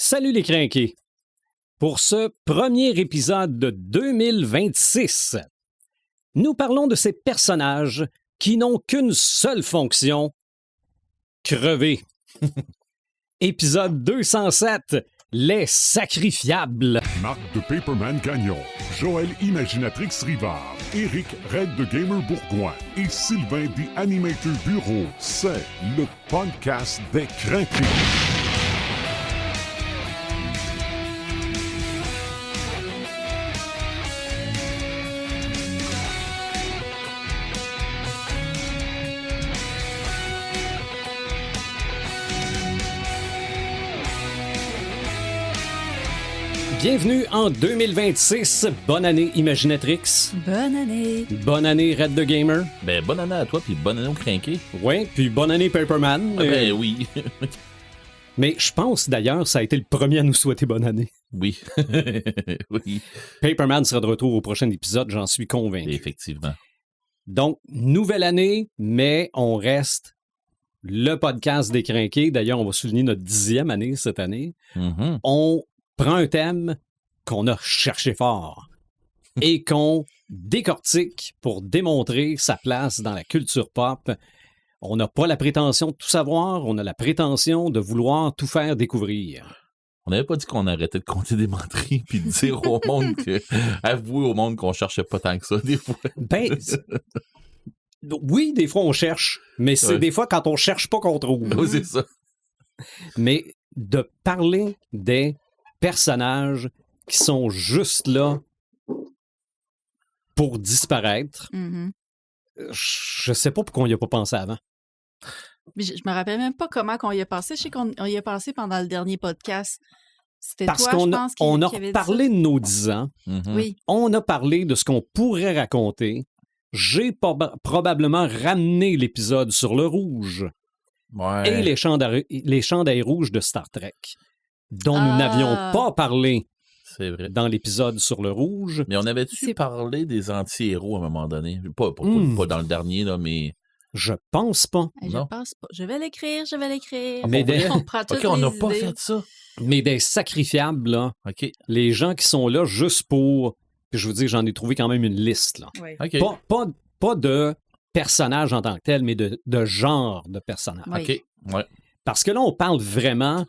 Salut les crinqués! Pour ce premier épisode de 2026, nous parlons de ces personnages qui n'ont qu'une seule fonction, crever. Épisode 207, les sacrifiables. Marc de Paperman Gagnon, Joël Imaginatrix Rivard, Éric Red de Gamer Bourgoin et Sylvain des Animator Bureau. C'est le podcast des crinqués. Bienvenue en 2026. Bonne année Imaginatrix. Bonne année. Bonne année Red the Gamer. Ben, bonne année à toi, puis bonne année au crinqué. Ouais, puis bonne année Paperman. Ah ben oui. Mais je pense d'ailleurs ça a été le premier à nous souhaiter bonne année. Oui. Oui. Paperman sera de retour au prochain épisode, j'en suis convaincu. Effectivement. Donc, nouvelle année, mais on reste le podcast des crinqués. D'ailleurs, on va souligner notre 10e année cette année. Mhm. On prend un thème qu'on a cherché fort et qu'on décortique pour démontrer sa place dans la culture pop. On n'a pas la prétention de tout savoir, on a la prétention de vouloir tout faire découvrir. On n'avait pas dit qu'on arrêtait de compter des menteries puis de dire au monde avouer au monde qu'on cherchait pas tant que ça, des fois. Ben, oui, des fois on cherche, mais c'est Ouais. des fois quand on cherche pas qu'on trouve. Oui, c'est ça. Mais de parler des personnages qui sont juste là pour disparaître, je sais pas pourquoi on n'y a pas pensé avant. Mais je me rappelle même pas comment on y a passé. Je sais qu'on y a passé pendant le dernier podcast. C'était Parce toi, qu'on je a, pense, on a qui avait dit parlé de nos 10 ans, Mhm. ça. Oui. on a parlé de ce qu'on pourrait raconter. J'ai probablement ramené l'épisode sur le rouge Ouais. et les chandails rouges de Star Trek, dont nous Ah. n'avions pas parlé C'est vrai. dans l'épisode sur le rouge. Mais on avait-tu C'est- parlé des anti-héros à un moment donné? Pas dans le dernier, là, mais... Je pense pas. Je Non. pense pas. Je vais l'écrire. Mais des- On prend toutes OK, on n'a les pas idées. fait ça. Mais des sacrifiables, là, OK. les gens qui sont là juste pour... Puis je vous dis, j'en ai trouvé quand même une liste, là. Oui. OK. Pas de personnages en tant que tel, mais de genre de personnages. Oui. OK. Ouais. Parce que là, on parle vraiment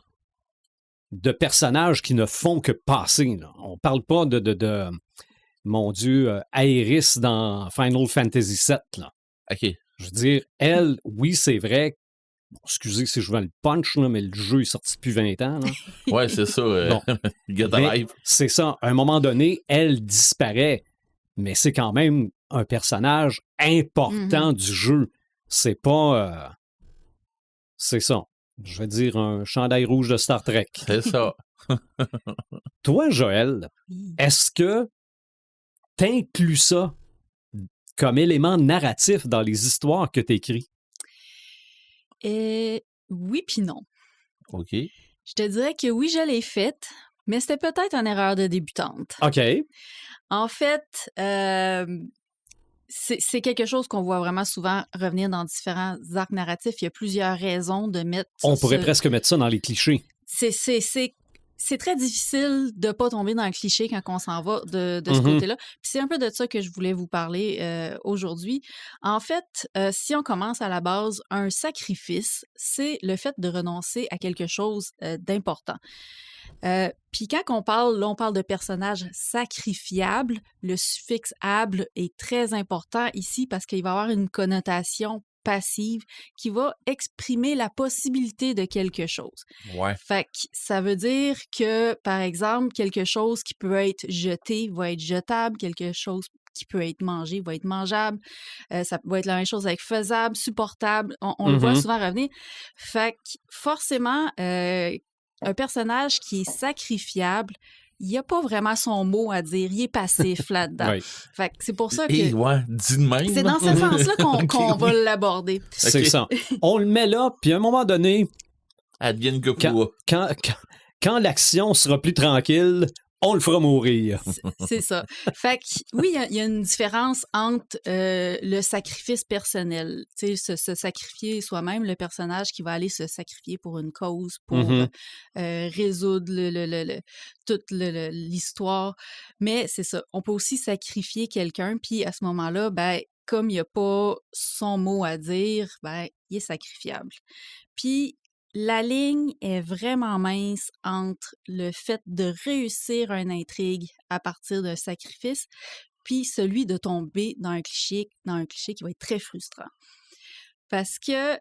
de personnages qui ne font que passer. Là. On parle pas de mon Dieu, Aerys dans Final Fantasy VII. Là. OK. Je veux dire, elle, oui, c'est vrai. Bon, excusez si je vends le punch, là, mais le jeu est sorti depuis 20 ans. Là. Ouais, c'est ça. Bon. Get Mais alive. c'est ça. À un moment donné, elle disparaît. Mais c'est quand même un personnage important du jeu. C'est pas... c'est ça. Je vais dire un chandail rouge de Star Trek. C'est ça. Toi, Joël, Oui. est-ce que t'inclus ça comme élément narratif dans les histoires que t'écris? Oui puis non. OK. Je te dirais que oui, je l'ai faite, mais c'était peut-être une erreur de débutante. OK. En fait, c'est quelque chose qu'on voit vraiment souvent revenir dans différents arcs narratifs. Il y a plusieurs raisons de mettre... On pourrait presque mettre ça dans les clichés. C'est très difficile de pas tomber dans le cliché quand on s'en va de ce Mhm. côté-là. Puis c'est un peu de ça que je voulais vous parler aujourd'hui. En fait, si on commence à la base, un sacrifice, c'est le fait de renoncer à quelque chose d'important. Puis quand on parle de personnages sacrifiables, le suffixe able est très important ici parce qu'il va avoir une connotation passive qui va exprimer la possibilité de quelque chose. Ouais. Fait que ça veut dire que, par exemple, quelque chose qui peut être jeté va être jetable, quelque chose qui peut être mangé va être mangeable. Ça va être la même chose avec faisable, supportable. On le voit Mhm. souvent revenir. Fait que forcément, un personnage qui est sacrifiable, il n'y a pas vraiment son mot à dire. Il est passif là-dedans. Oui. Fait que c'est pour ça que... Et ouais, dis de même. C'est dans ce sens-là qu'on va l'aborder. C'est OK. ça. On le met là, puis à un moment donné, Advienne que quand, pourra. quand, quand l'action sera plus tranquille, on le fera mourir. C'est ça. Fait que, oui, il y a une différence entre le sacrifice personnel, tu sais, se sacrifier soi-même, le personnage qui va aller se sacrifier pour une cause, pour résoudre toute l'histoire. Mais c'est ça, on peut aussi sacrifier quelqu'un, puis à ce moment-là, ben, comme il n'y a pas son mot à dire, ben, il est sacrifiable. Puis, la ligne est vraiment mince entre le fait de réussir une intrigue à partir d'un sacrifice, puis celui de tomber dans un cliché qui va être très frustrant. Parce que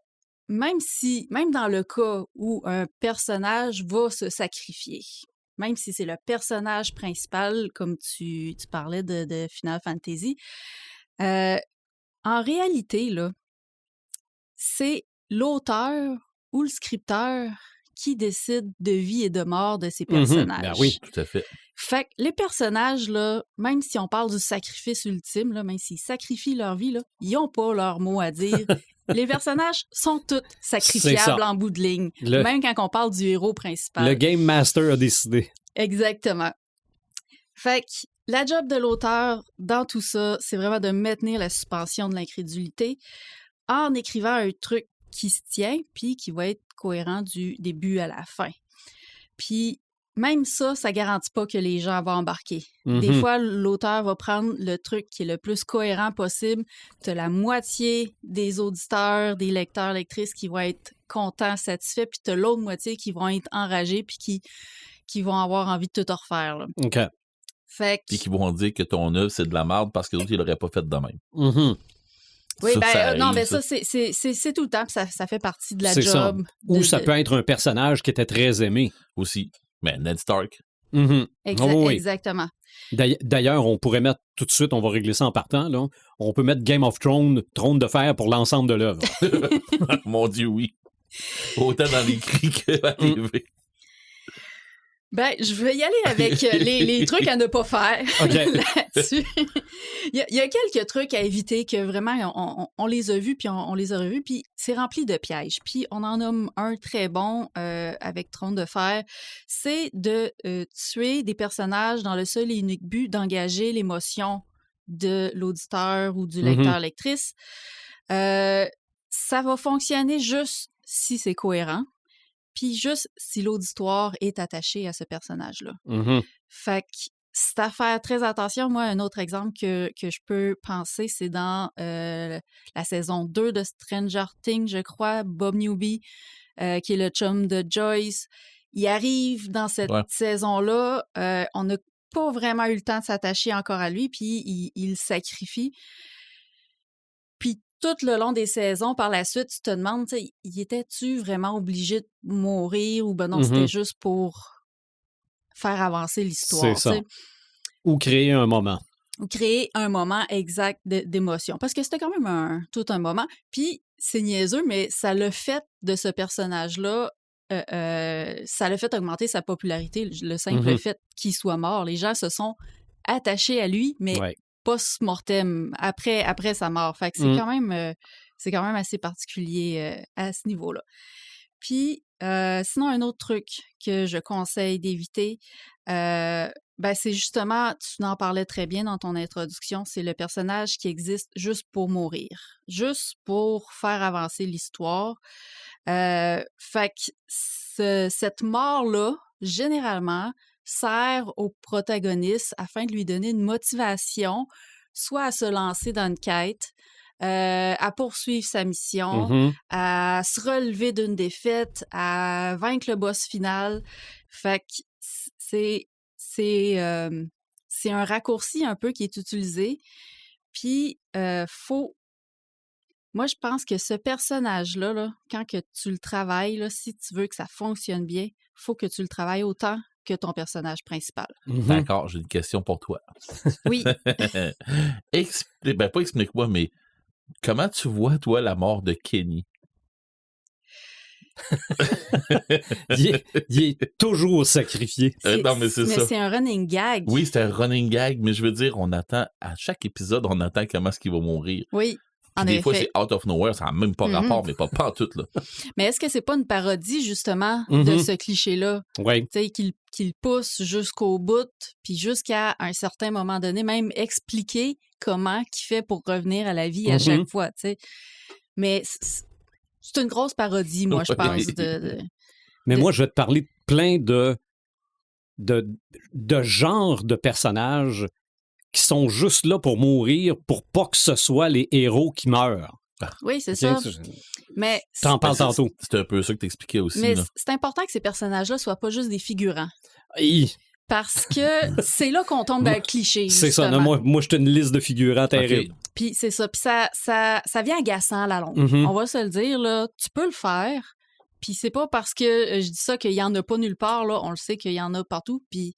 même dans le cas où un personnage va se sacrifier, même si c'est le personnage principal, comme tu parlais de Final Fantasy, en réalité, là, c'est l'auteur ou le scripteur qui décide de vie et de mort de ses personnages. Ben oui. Tout à fait. Fait que les personnages, là, même si on parle du sacrifice ultime, là, même s'ils sacrifient leur vie, là, ils n'ont pas leur mot à dire. Les personnages sont tous sacrifiables en bout de ligne, même quand on parle du héros principal. Le Game Master a décidé. Exactement. Fait que la job de l'auteur dans tout ça, c'est vraiment de maintenir la suspension de l'incrédulité en écrivant un truc qui se tient, puis qui va être cohérent du début à la fin. Puis même ça garantit pas que les gens vont embarquer. Des fois, l'auteur va prendre le truc qui est le plus cohérent possible. T'as la moitié des auditeurs, des lecteurs, lectrices qui vont être contents, satisfaits, puis t'as l'autre moitié qui vont être enragés, puis qui vont avoir envie de tout refaire. Là. OK. Fait que... Puis qui vont dire que ton œuvre, c'est de la merde parce que l'autre, il l'aurait pas fait de même. Oui, ça non, arrive, mais ça, c'est tout le temps, puis ça fait partie de la C'est job. Ça. Ou ça peut être un personnage qui était très aimé. Aussi. Mais Ned Stark. Exactement. D'ailleurs, on pourrait mettre tout de suite, on va régler ça en partant, là. On peut mettre Game of Thrones, Trône de fer pour l'ensemble de l'œuvre. Mon Dieu, oui. Autant dans les cris que la TV. Ben, je vais y aller avec les trucs à ne pas faire là-dessus. Il y a quelques trucs à éviter que vraiment, on les a vus, puis on les a revus, puis c'est rempli de pièges. Puis on en nomme un très bon avec Trône de fer, c'est de tuer des personnages dans le seul et unique but d'engager l'émotion de l'auditeur ou du lecteur-lectrice. Ça va fonctionner juste si c'est cohérent. Puis juste si l'auditoire est attaché à ce personnage-là. Fait que c'est à faire très attention. Moi, un autre exemple que je peux penser, c'est dans la saison 2 de Stranger Things, je crois, Bob Newby, qui est le chum de Joyce. Il arrive dans cette saison-là, on n'a pas vraiment eu le temps de s'attacher encore à lui, puis il sacrifie. Puis tout le long des saisons, par la suite, tu te demandes, y était-tu vraiment obligé de mourir ou ben non, c'était juste pour faire avancer l'histoire. C'est ça. Ou créer un moment. Ou créer un moment exact d'émotion. Parce que c'était quand même tout un moment. Puis c'est niaiseux, mais ça l'a fait de ce personnage-là, ça l'a fait augmenter sa popularité, le simple fait qu'il soit mort. Les gens se sont attachés à lui, mais post-mortem, après sa mort. Fait que c'est quand même assez particulier à ce niveau-là. Puis, sinon, un autre truc que je conseille d'éviter, c'est justement, tu en parlais très bien dans ton introduction, c'est le personnage qui existe juste pour mourir, juste pour faire avancer l'histoire. Fait que cette mort-là, généralement, sert au protagoniste afin de lui donner une motivation, soit à se lancer dans une quête, à poursuivre sa mission, à se relever d'une défaite, à vaincre le boss final. Fait que c'est un raccourci un peu qui est utilisé. Puis, moi, je pense que ce personnage-là, là, quand que tu le travailles, là, si tu veux que ça fonctionne bien, il faut que tu le travailles autant que ton personnage principal. D'accord, j'ai une question pour toi. Oui. Pas explique-moi, mais comment tu vois, toi, la mort de Kenny? il est toujours sacrifié. Non, mais c'est ça. C'est un running gag. Oui, c'est un running gag, mais je veux dire, à chaque épisode, on attend comment est-ce qu'il va mourir. Oui. En Puis des fois, effet. c'est out of nowhere, ça n'a même pas rapport, mais pas en tout, là. Mais est-ce que c'est pas une parodie, justement, de ce cliché-là? Oui. Tu sais, qu'il pousse jusqu'au bout, puis jusqu'à un certain moment donné, même expliquer comment qu'il fait pour revenir à la vie à chaque fois, tu sais. Mais c'est une grosse parodie, moi, je pense. Mais moi, je vais te parler de plein de genres de personnages qui sont juste là pour mourir, pour pas que ce soit les héros qui meurent. Oui, c'est Tiens, ça. Mais T'en parles tantôt. C'est un peu ça que t'expliquais aussi, mais là. c'est important que ces personnages-là soient pas juste des figurants. Hi. Parce que c'est là qu'on tombe dans le cliché. C'est ça. justement. Non, moi je suis une liste de figurants terribles. Puis c'est ça. Puis ça vient agaçant à la longue. Mhm. On va se le dire, là. Tu peux le faire. Puis c'est pas parce que je dis ça qu'il y en a pas nulle part, là. On le sait qu'il y en a partout. Puis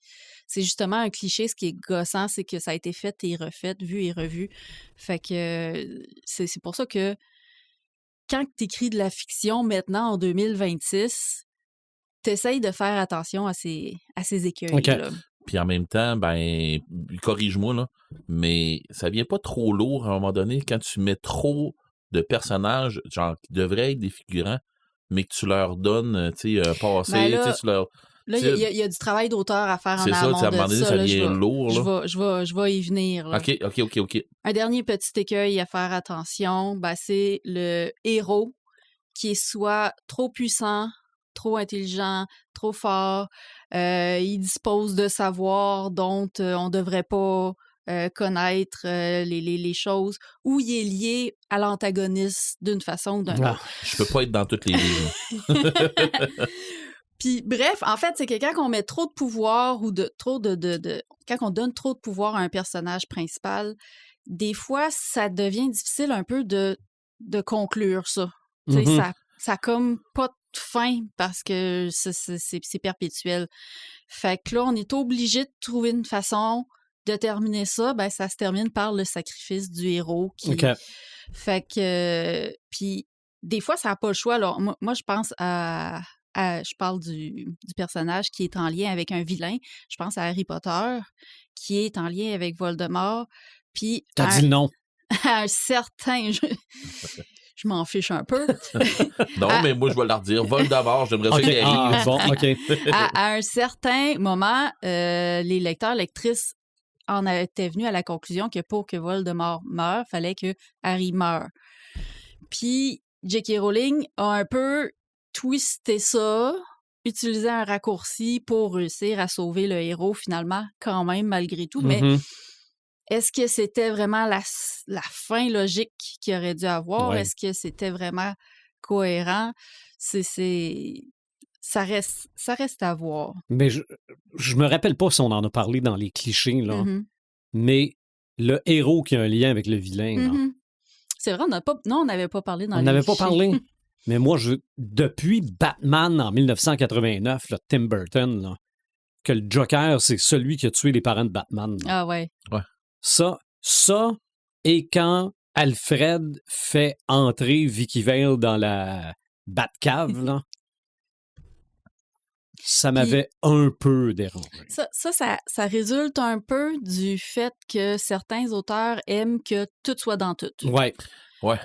c'est justement un cliché. Ce qui est gossant, c'est que ça a été fait et refait, vu et revu. Fait que c'est pour ça que quand tu écris de la fiction maintenant en 2026, t'essayes de faire attention à ces écueils-là. Puis en même temps, ben, corrige-moi, là, mais ça vient pas trop lourd à un moment donné quand tu mets trop de personnages, genre, qui devraient être des figurants, mais que tu leur donnes, tu sais, un passé, Ben là, tu sais, tu leur... Là, il y a du travail d'auteur à faire en C'est ça, amont tu sais, à un moment donné, de ça là, devient lourd, là. je vais y venir. Là. OK. Un dernier petit écueil à faire attention, ben, c'est le héros qui est soit trop puissant, trop intelligent, trop fort, il dispose de savoir dont on ne devrait pas connaître les choses, ou il est lié à l'antagoniste d'une façon ou d'une autre. Je peux pas être dans toutes les livres. Puis bref, en fait, c'est que quand on met trop de pouvoir ou quand on donne trop de pouvoir à un personnage principal, des fois, ça devient difficile un peu de conclure ça. Tu sais, ça comme pas de fin parce que c'est perpétuel. Fait que là, on est obligé de trouver une façon de terminer ça. Ben, ça se termine par le sacrifice du héros. Fait que... puis des fois, ça n'a pas le choix. Alors, moi, je pense je parle du personnage qui est en lien avec un vilain. Je pense à Harry Potter, qui est en lien avec Voldemort. Puis T'as dit le nom. À un certain... Je m'en fiche un peu. Non, mais moi, je vais leur dire. Voldemort, j'aimerais ça qu'il arrive. Bon, OK. À un certain moment, les lecteurs, lectrices en étaient venus à la conclusion que pour que Voldemort meure, il fallait que Harry meure. Puis J.K. Rowling a un peu twisté ça, utilisé un raccourci pour réussir à sauver le héros finalement, quand même, malgré tout. Mais est-ce que c'était vraiment la fin logique qu'il aurait dû avoir? Ouais. Est-ce que c'était vraiment cohérent? Ça reste à voir. Mais je me rappelle pas si on en a parlé dans les clichés, là. Mais le héros qui a un lien avec le vilain, là. C'est vrai, on n'avait pas parlé dans les clichés. On n'avait pas parlé. Mais moi, depuis Batman en 1989, là, Tim Burton, là, que le Joker, c'est celui qui a tué les parents de Batman. Là. Ah ouais. Ça, et quand Alfred fait entrer Vicky Vale dans la Batcave, là, ça m'avait un peu dérangé. Ça résulte un peu du fait que certains auteurs aiment que tout soit dans tout. Ouais.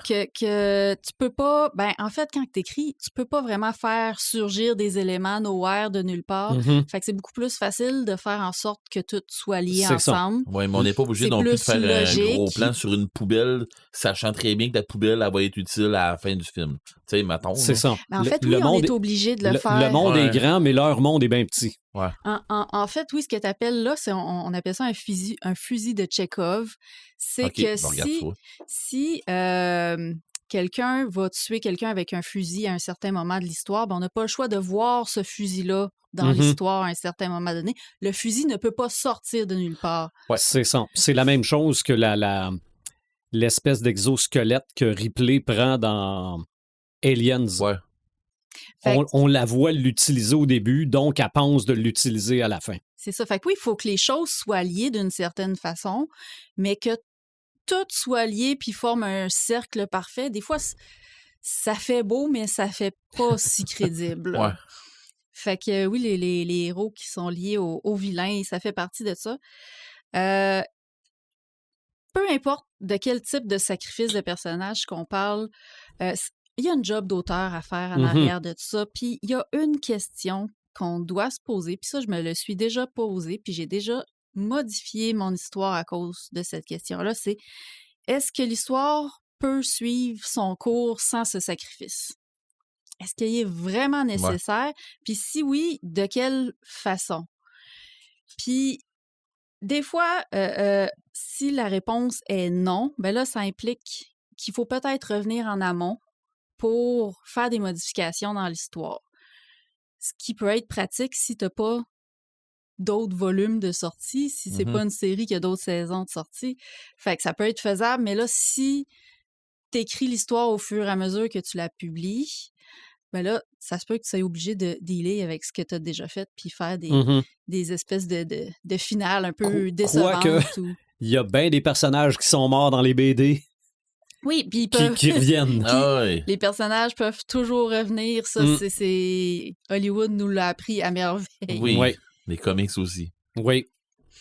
Que tu peux pas... Ben, en fait, quand tu écris, tu peux pas vraiment faire surgir des éléments nowhere de nulle part. Fait que c'est beaucoup plus facile de faire en sorte que tout soit lié ensemble. Oui, mais on n'est pas obligé non plus de faire un gros plan sur une poubelle, sachant très bien que la poubelle, elle va être utile à la fin du film. Tu sais, mettons. C'est ça. Mais en fait, on est obligé de le faire. Le monde est grand, mais leur monde est bien petit. Ouais. En fait, oui, ce que tu appelles là, on appelle ça un fusil de Tchekhov. C'est que si quelqu'un va tuer quelqu'un avec un fusil à un certain moment de l'histoire, ben on n'a pas le choix de voir ce fusil-là dans l'histoire à un certain moment donné. Le fusil ne peut pas sortir de nulle part. Ouais. C'est ça. C'est la même chose que l'espèce d'exosquelette que Ripley prend dans Aliens. Ouais. On la voit l'utiliser au début, donc elle pense de l'utiliser à la fin. C'est ça. Fait que oui, il faut que les choses soient liées d'une certaine façon, mais que tout soit lié puis forme un cercle parfait. Des fois, ça fait beau, mais ça fait pas si crédible. Ouais. Fait que oui, les héros qui sont liés au vilain, ça fait partie de ça. peu importe de quel type de sacrifice de personnage qu'on parle, il y a une job d'auteur à faire en arrière de tout ça. Puis il y a une question qu'on doit se poser, puis ça, je me le suis déjà posé, puis j'ai déjà modifié mon histoire à cause de cette question-là, c'est est-ce que l'histoire peut suivre son cours sans ce sacrifice? Est-ce qu'il est vraiment nécessaire? Puis si oui, de quelle façon? Puis des fois, si la réponse est non, ben là, ça implique qu'il faut peut-être revenir en amont pour faire des modifications dans l'histoire. Ce qui peut être pratique si tu n'as pas d'autres volumes de sortie, si c'est pas une série qui a d'autres saisons de sortie. Fait que ça peut être faisable, mais là, si tu écris l'histoire au fur et à mesure que tu la publies, ben là, ça se peut que tu sois obligé de dealer avec ce que tu as déjà fait puis faire des espèces de finales un peu décevantes. Quoique, il y a bien des personnages qui sont morts dans les BD. Oui, puis ils peuvent... qui reviennent. Les personnages peuvent toujours revenir. Ça, c'est... Hollywood nous l'a appris à merveille. Oui, les comics aussi. Oui.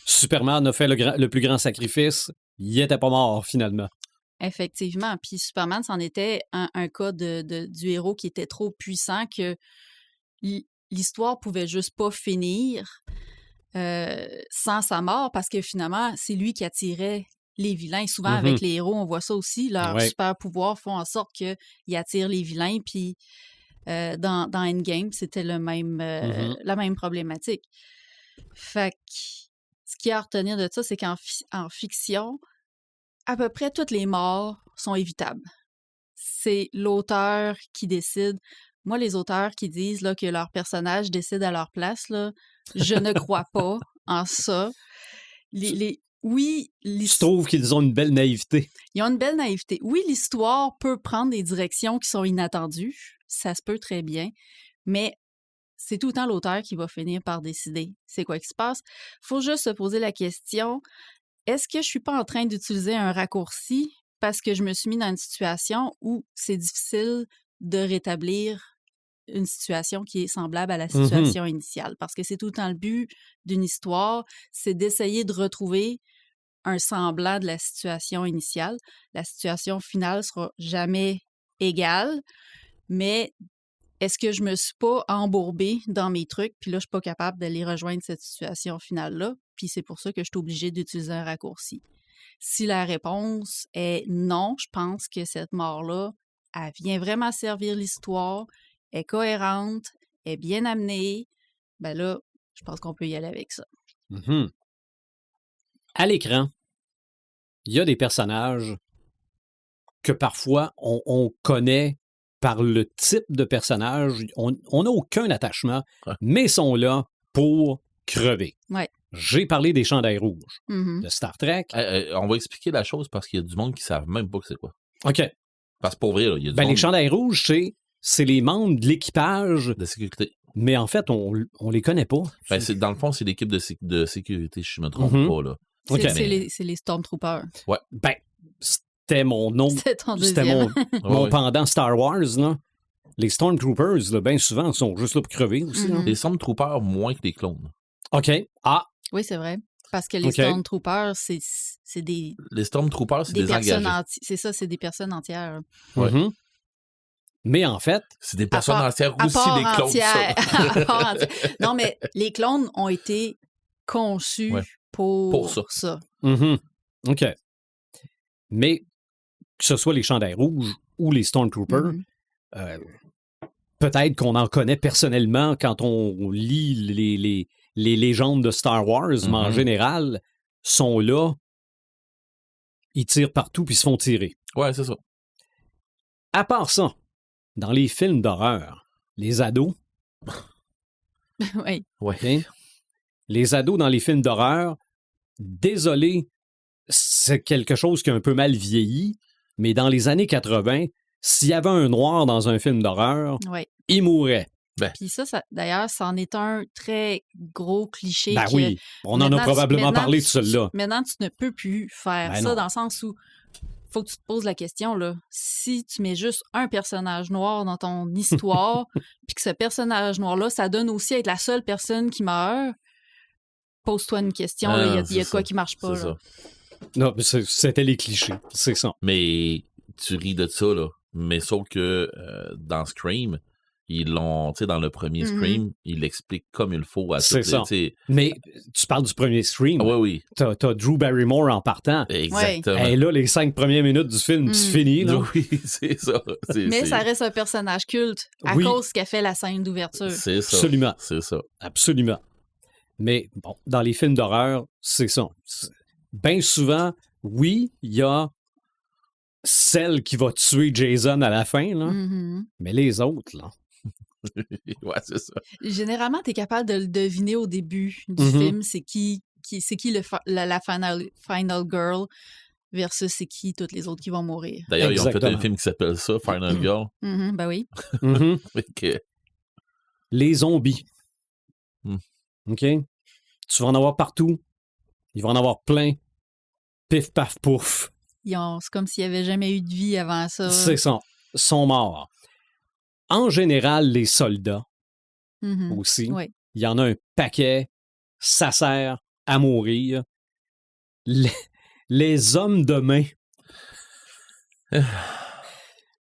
Superman a fait le plus grand sacrifice. Il était pas mort, finalement. Effectivement. Puis Superman, c'en était un cas du héros qui était trop puissant que l'histoire pouvait juste pas finir sans sa mort parce que finalement, c'est lui qui attirait les vilains. Souvent, avec les héros, on voit ça aussi. Leurs super pouvoirs font en sorte qu'ils attirent les vilains. Puis dans Endgame, c'était la même problématique. Fait que ce qu'il y a à retenir de ça, c'est qu'en fiction, à peu près toutes les morts sont évitables. C'est l'auteur qui décide. Moi, les auteurs qui disent là, que leur personnage décide à leur place, là, je ne crois pas en ça. Oui, je trouve qu'ils ont une belle naïveté. Ils ont une belle naïveté. Oui, l'histoire peut prendre des directions qui sont inattendues. Ça se peut très bien. Mais c'est tout le temps l'auteur qui va finir par décider c'est quoi qui se passe. Il faut juste se poser la question, est-ce que je suis pas en train d'utiliser un raccourci parce que je me suis mis dans une situation où c'est difficile de rétablir une situation qui est semblable à la situation initiale? Parce que c'est tout le temps le but d'une histoire, c'est d'essayer de retrouver un semblant de la situation initiale. La situation finale sera jamais égale, mais est-ce que je me suis pas embourbée dans mes trucs, puis là, je suis pas capable d'aller rejoindre cette situation finale-là, puis c'est pour ça que je suis obligée d'utiliser un raccourci. Si la réponse est non, je pense que cette mort-là, elle vient vraiment servir l'histoire, est cohérente, est bien amenée, ben là, je pense qu'on peut y aller avec ça. À l'écran, il y a des personnages que parfois on connaît par le type de personnage. On n'a aucun attachement, mais sont là pour crever. Ouais. J'ai parlé des chandails rouges de Star Trek. On va expliquer la chose parce qu'il y a du monde qui ne savent même pas que c'est quoi. OK. Parce que pour vrai, il y a du monde... Les chandails rouges, c'est les membres de l'équipage de sécurité. Mais en fait, on les connaît pas. Dans le fond, c'est l'équipe de sécurité, si je me trompe pas. Là. C'est les Stormtroopers. Ouais. C'était mon nom. C'était mon pendant Star Wars, là. Les Stormtroopers, là, bien souvent, sont juste là pour crever aussi. Les Stormtroopers moins que les clones. OK. Oui, c'est vrai. Parce que les Stormtroopers, c'est des... Les Stormtroopers, c'est des engagés. C'est ça, c'est des personnes entières. Ouais. Mais en fait... C'est des personnes entières aussi, les clones. Non, mais les clones ont été conçus pour ça. OK. Mais que ce soit les chandails rouges ou les Stormtroopers, peut-être qu'on en connaît personnellement quand on lit les légendes de Star Wars, mais en général, sont là, ils tirent partout puis se font tirer. Ouais, c'est ça. À part ça, dans les films d'horreur, les ados... Oui. Okay, les ados dans les films d'horreur, désolé, c'est quelque chose qui a un peu mal vieilli, mais dans les années 80, s'il y avait un noir dans un film d'horreur, il mourrait. Puis ça, d'ailleurs, c'en est un très gros cliché. Oui, on en a probablement parlé de celui-là. Maintenant, tu ne peux plus faire ça dans le sens où il faut que tu te poses la question, là, si tu mets juste un personnage noir dans ton histoire, puis que ce personnage noir-là, ça donne aussi à être la seule personne qui meurt, pose-toi une question, il y a de quoi qui marche pas. Là. Non, c'était les clichés, c'est ça. Mais tu ris de ça, là. Mais sauf que dans Scream, ils l'ont, tu sais, dans le premier Scream, ils l'expliquent comme il faut à C'est toutes ça. les... Mais tu parles du premier Scream. Ah, oui. T'as Drew Barrymore en partant. Exactement. Et là, les 5 premières minutes du film, tu finis, là. Oui, c'est ça. Mais ça reste un personnage culte à cause qu'elle fait la scène d'ouverture. C'est ça. Absolument. C'est ça. Absolument. Mais bon, dans les films d'horreur, c'est ça. Bien souvent, oui, il y a celle qui va tuer Jason à la fin, là. Mais les autres, là. Ouais, c'est ça. Généralement, tu es capable de le deviner au début du film, c'est qui la final girl versus c'est qui toutes les autres qui vont mourir. D'ailleurs, ils ont fait un film qui s'appelle ça, Final Girl. Ben oui. Les zombies. OK? Tu vas en avoir partout. Il va en avoir plein. Pif, paf, pouf. C'est comme s'il n'y avait jamais eu de vie avant ça. C'est ça. Ils sont morts. En général, les soldats aussi. Oui. Il y en a un paquet. Ça sert à mourir. Les hommes de main.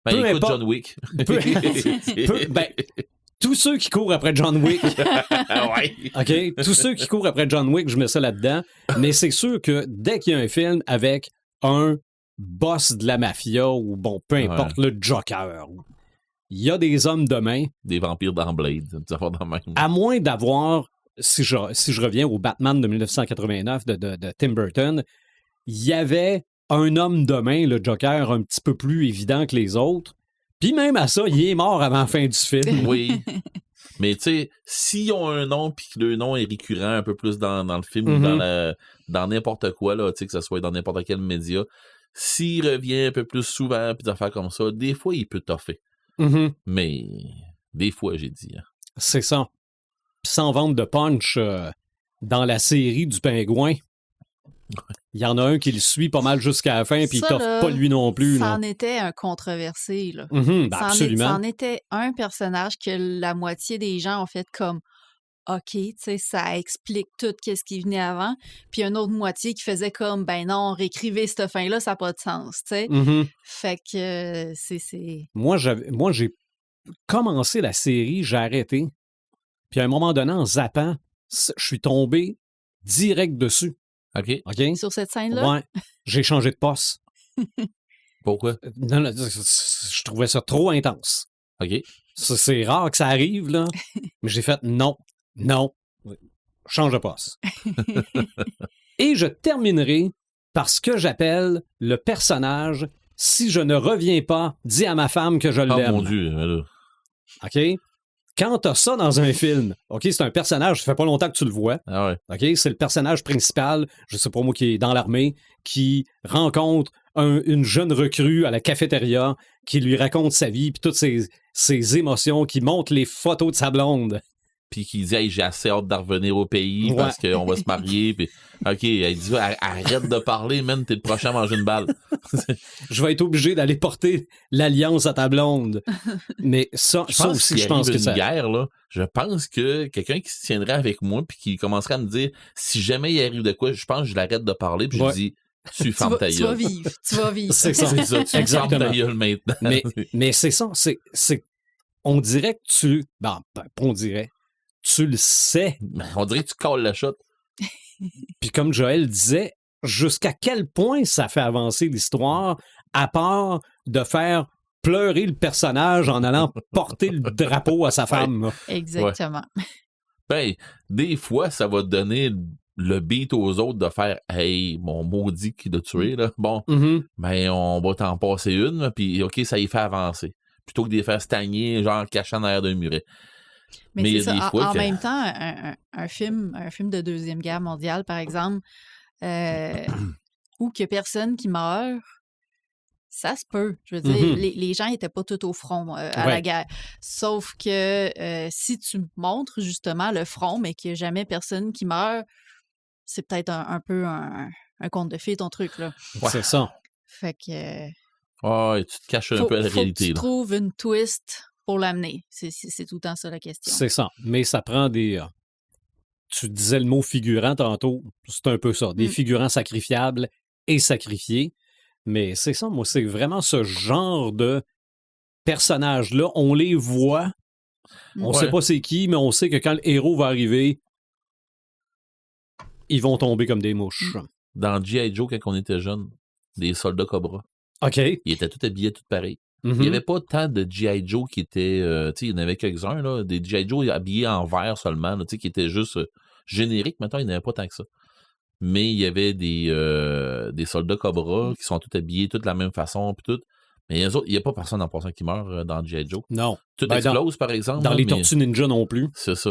Écoute John Wick. Tous ceux qui courent après John Wick. Ouais. OK? Tous ceux qui courent après John Wick, je mets ça là-dedans. Mais c'est sûr que dès qu'il y a un film avec un boss de la mafia ou, bon, peu importe, le Joker, il y a des hommes de main. Des vampires dans Blade. Dans même. À moins d'avoir, si je reviens au Batman de 1989 de Tim Burton, il y avait un homme de main, le Joker, un petit peu plus évident que les autres. Puis même à ça, il est mort avant la fin du film. Oui. Mais tu sais, s'ils ont un nom puis que le nom est récurrent un peu plus dans le film ou dans n'importe quoi, là, que ce soit dans n'importe quel média, s'il revient un peu plus souvent puis des affaires comme ça, des fois, il peut toffer. Mais des fois, j'ai dit. Hein. C'est ça. Puis sans vente de punch, dans la série du Pingouin, il y en a un qui le suit pas mal jusqu'à la fin, puis il toffe pas lui non plus. Ça en était un controversé. Là. Absolument. Ça en était un personnage que la moitié des gens ont fait comme OK, tu sais, ça explique tout ce qui venait avant. Puis une autre moitié qui faisait comme ben non, réécrivez cette fin-là, ça n'a pas de sens, tu sais. Fait que c'est... Moi, j'ai commencé la série, j'ai arrêté. Puis à un moment donné, en zappant, je suis tombé direct dessus. OK. Sur cette scène-là? Ouais. J'ai changé de poste. Pourquoi? Non, je trouvais ça trop intense. OK. C'est rare que ça arrive, là. Mais j'ai fait non. Change de poste. Et je terminerai par ce que j'appelle le personnage « Si je ne reviens pas, dis à ma femme que je l'aime. » Oh mon Dieu. Là. OK? Quand t'as ça dans un film, OK, c'est un personnage, ça fait pas longtemps que tu le vois. Ah ouais. OK? C'est le personnage principal, je sais pas moi, qui est dans l'armée, qui rencontre une jeune recrue à la cafétéria, qui lui raconte sa vie, puis toutes ses émotions, qui montre les photos de sa blonde. Puis qui dit hey, j'ai assez hâte de revenir au pays parce qu'on va se marier. Puis, OK, elle dit arrête de parler, man, t'es le prochain à manger une balle. Je vais être obligé d'aller porter l'alliance à ta blonde. Mais ça aussi, je pense que ça... guerre, là, je pense que quelqu'un qui se tiendrait avec moi puis qui commencerait à me dire si jamais il arrive de quoi, je pense que je l'arrête de parler puis je dis tu fermes ta gueule. Tu vas vivre. C'est ça. Tu fermes ta gueule maintenant. Mais c'est ça. On dirait que tu... Ben, on dirait... Tu le sais. On dirait que tu colles la shot. Puis comme Joël disait, jusqu'à quel point ça fait avancer l'histoire, à part de faire pleurer le personnage en allant porter le drapeau à sa femme. Exactement. Ouais. Ben, des fois, ça va donner le beat aux autres de faire « Hey, mon maudit qui l'a tué, là. Bon, ben, on va t'en passer une, puis OK, ça y fait avancer. » Plutôt que de les faire stagner, genre cachant derrière d'un muret. Mais c'est ça. En même temps, un film de Deuxième Guerre mondiale, par exemple, où qu'il y a personne qui meurt, ça se peut. Je veux dire, les gens n'étaient pas tout au front à la guerre. Sauf que si tu montres justement le front, mais qu'il n'y a jamais personne qui meurt, c'est peut-être un peu un conte de fées, ton truc, là. Ouais. C'est ça. Fait que... Ouais, tu te caches un peu à la réalité. Faut que tu trouves une twist pour l'amener. C'est tout le temps ça la question. C'est ça. Mais ça prend des... tu disais le mot figurant tantôt. C'est un peu ça. Des figurants sacrifiables est sacrifié. Mais c'est ça, moi, c'est vraiment ce genre de personnages-là. On les voit, on Ouais. sait pas c'est qui, mais on sait que quand le héros va arriver, ils vont tomber comme des mouches. Dans G.I. Joe, quand on était jeune, des soldats Cobra, OK. ils étaient tous habillés tout pareil. Il n'y avait pas tant de G.I. Joe qui étaient... tu sais, il y en avait quelques-uns, là, des G.I. Joe habillés en vert seulement, là, tu sais, qui étaient juste génériques. Maintenant, il n'y en avait pas tant que ça. Mais il y avait des soldats Cobra qui sont tous habillés tous de la même façon, puis tout. Mais les autres, il n'y a pas personne en passant qui meurt dans G.I. Joe. Non. Tout Ben, explose, par exemple. Dans là, les mais Tortues Ninja non plus. c'est ça.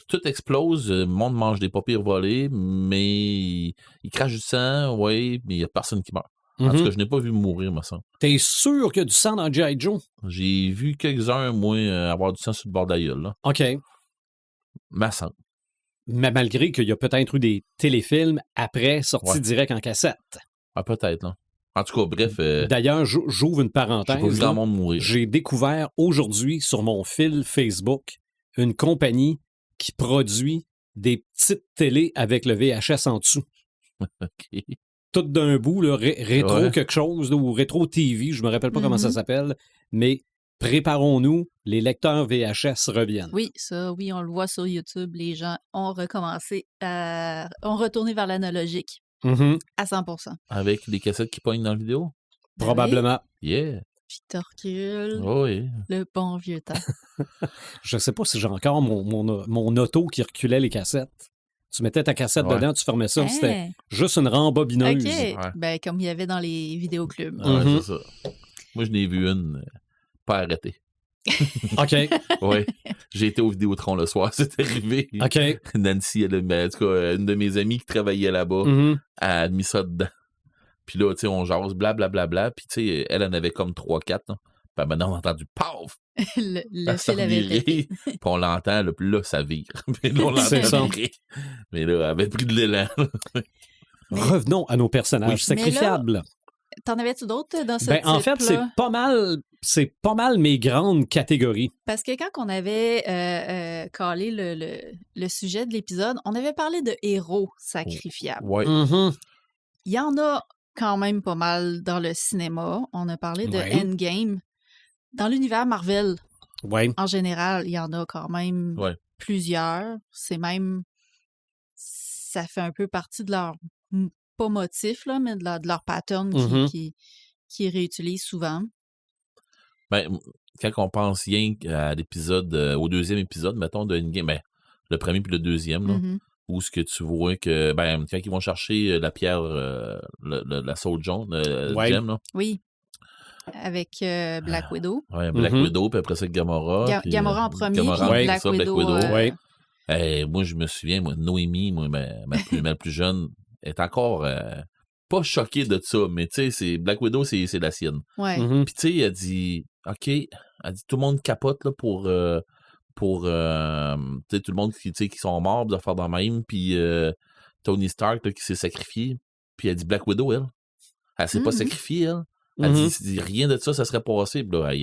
Tout explose, le monde mange des paupières volées, mais il crache du sang, oui, mais il n'y a personne qui meurt. En tout cas, je n'ai pas vu mourir, me semble. T'es sûr qu'il y a du sang dans G.I. Joe? J'ai vu quelques-uns, moi, avoir du sang sur le bord de la gueule, là. OK. Me semble. Mais malgré qu'il y a peut-être eu des téléfilms après sortis direct en cassette. Ah, peut-être, là. En tout cas, bref. D'ailleurs, j'ouvre une J'ai pas parenthèse. vu grand monde mourir. J'ai découvert aujourd'hui sur mon fil Facebook une compagnie qui produit des petites télés avec le VHS en dessous. OK. Tout d'un bout, là, rétro Ouais. quelque chose, là, ou rétro TV, je me rappelle pas comment ça s'appelle, mais préparons-nous, les lecteurs VHS reviennent. Oui, ça, oui, on le voit sur YouTube. Les gens ont recommencé ont retourné vers l'analogique Mhm. à 100%. Avec les cassettes qui pognent dans la vidéo? Ben Probablement. Yeah. Puis t'as recul, Oh, oui. le bon vieux temps. Je sais pas si j'ai encore mon auto qui reculait les cassettes. Tu mettais ta cassette Ouais. dedans, tu fermais ça, c'était Hein? juste une rembobineuse. OK. Ouais. Ben, comme il y avait dans les vidéoclubs. Ouais, Mhm. c'est ça. Moi, je n'ai vu une pas arrêtée. OK, Oui. J'ai été au Vidéotron le soir, c'est arrivé. OK. Nancy, en tout cas, une de mes amies qui travaillait là-bas, Mhm. elle a mis ça dedans. Puis là, tu sais, on jase, blablabla. Puis, tu sais, elle en avait comme 3-4. Puis maintenant, on a entendu paf! Le Ça fil avait revirait. pété. Puis on l'entend, là, puis là, ça vire. Puis là, on C'est ça. l'entend virer. Mais là, elle avait pris de l'élan. Mais- Revenons à nos personnages Oui. sacrifiables. T'en avais-tu d'autres dans ce Ben, en fait, c'est type-là? pas mal mes grandes catégories. Parce que quand on avait calé le sujet de l'épisode, on avait parlé de héros sacrifiables. Ouais. Mhm. Il y en a quand même pas mal dans le cinéma. On a parlé de Ouais. Endgame. Dans l'univers Marvel, Ouais. en général, il y en a quand même Ouais. plusieurs. C'est même... Ça fait un peu partie de leur... Pas motif, là, mais de leur pattern Mhm. qui réutilisent souvent. Ben, quand on pense rien à l'épisode, au deuxième épisode, mettons, de Endgame, ben, le premier puis le deuxième, là, Mhm. où ce que tu vois que, ben, quand ils vont chercher la pierre, la Soul jaune, Ouais. gemme, là. Oui. Avec Black Widow. Ouais, Black Mhm. Widow, puis après ça, Gamora. puis, Gamora en premier, Gamora, puis ouais, Black ça, Widow. Ouais. Moi, je me souviens, moi, Noémie, moi, ma plus jeune, est encore pas choquée de ça, mais tu sais, c'est Black Widow, c'est la sienne. Ouais. Mhm. Puis tu sais, elle dit, OK, elle dit, tout le monde capote là, pour tu sais, tout le monde qui, tu sais, qui sont morts de faire de même, puis Tony Stark là, qui s'est sacrifié, puis elle dit Black Widow, elle s'est pas Mhm. sacrifiée, elle. Elle Mhm. dit, rien de ça serait passé, puis là,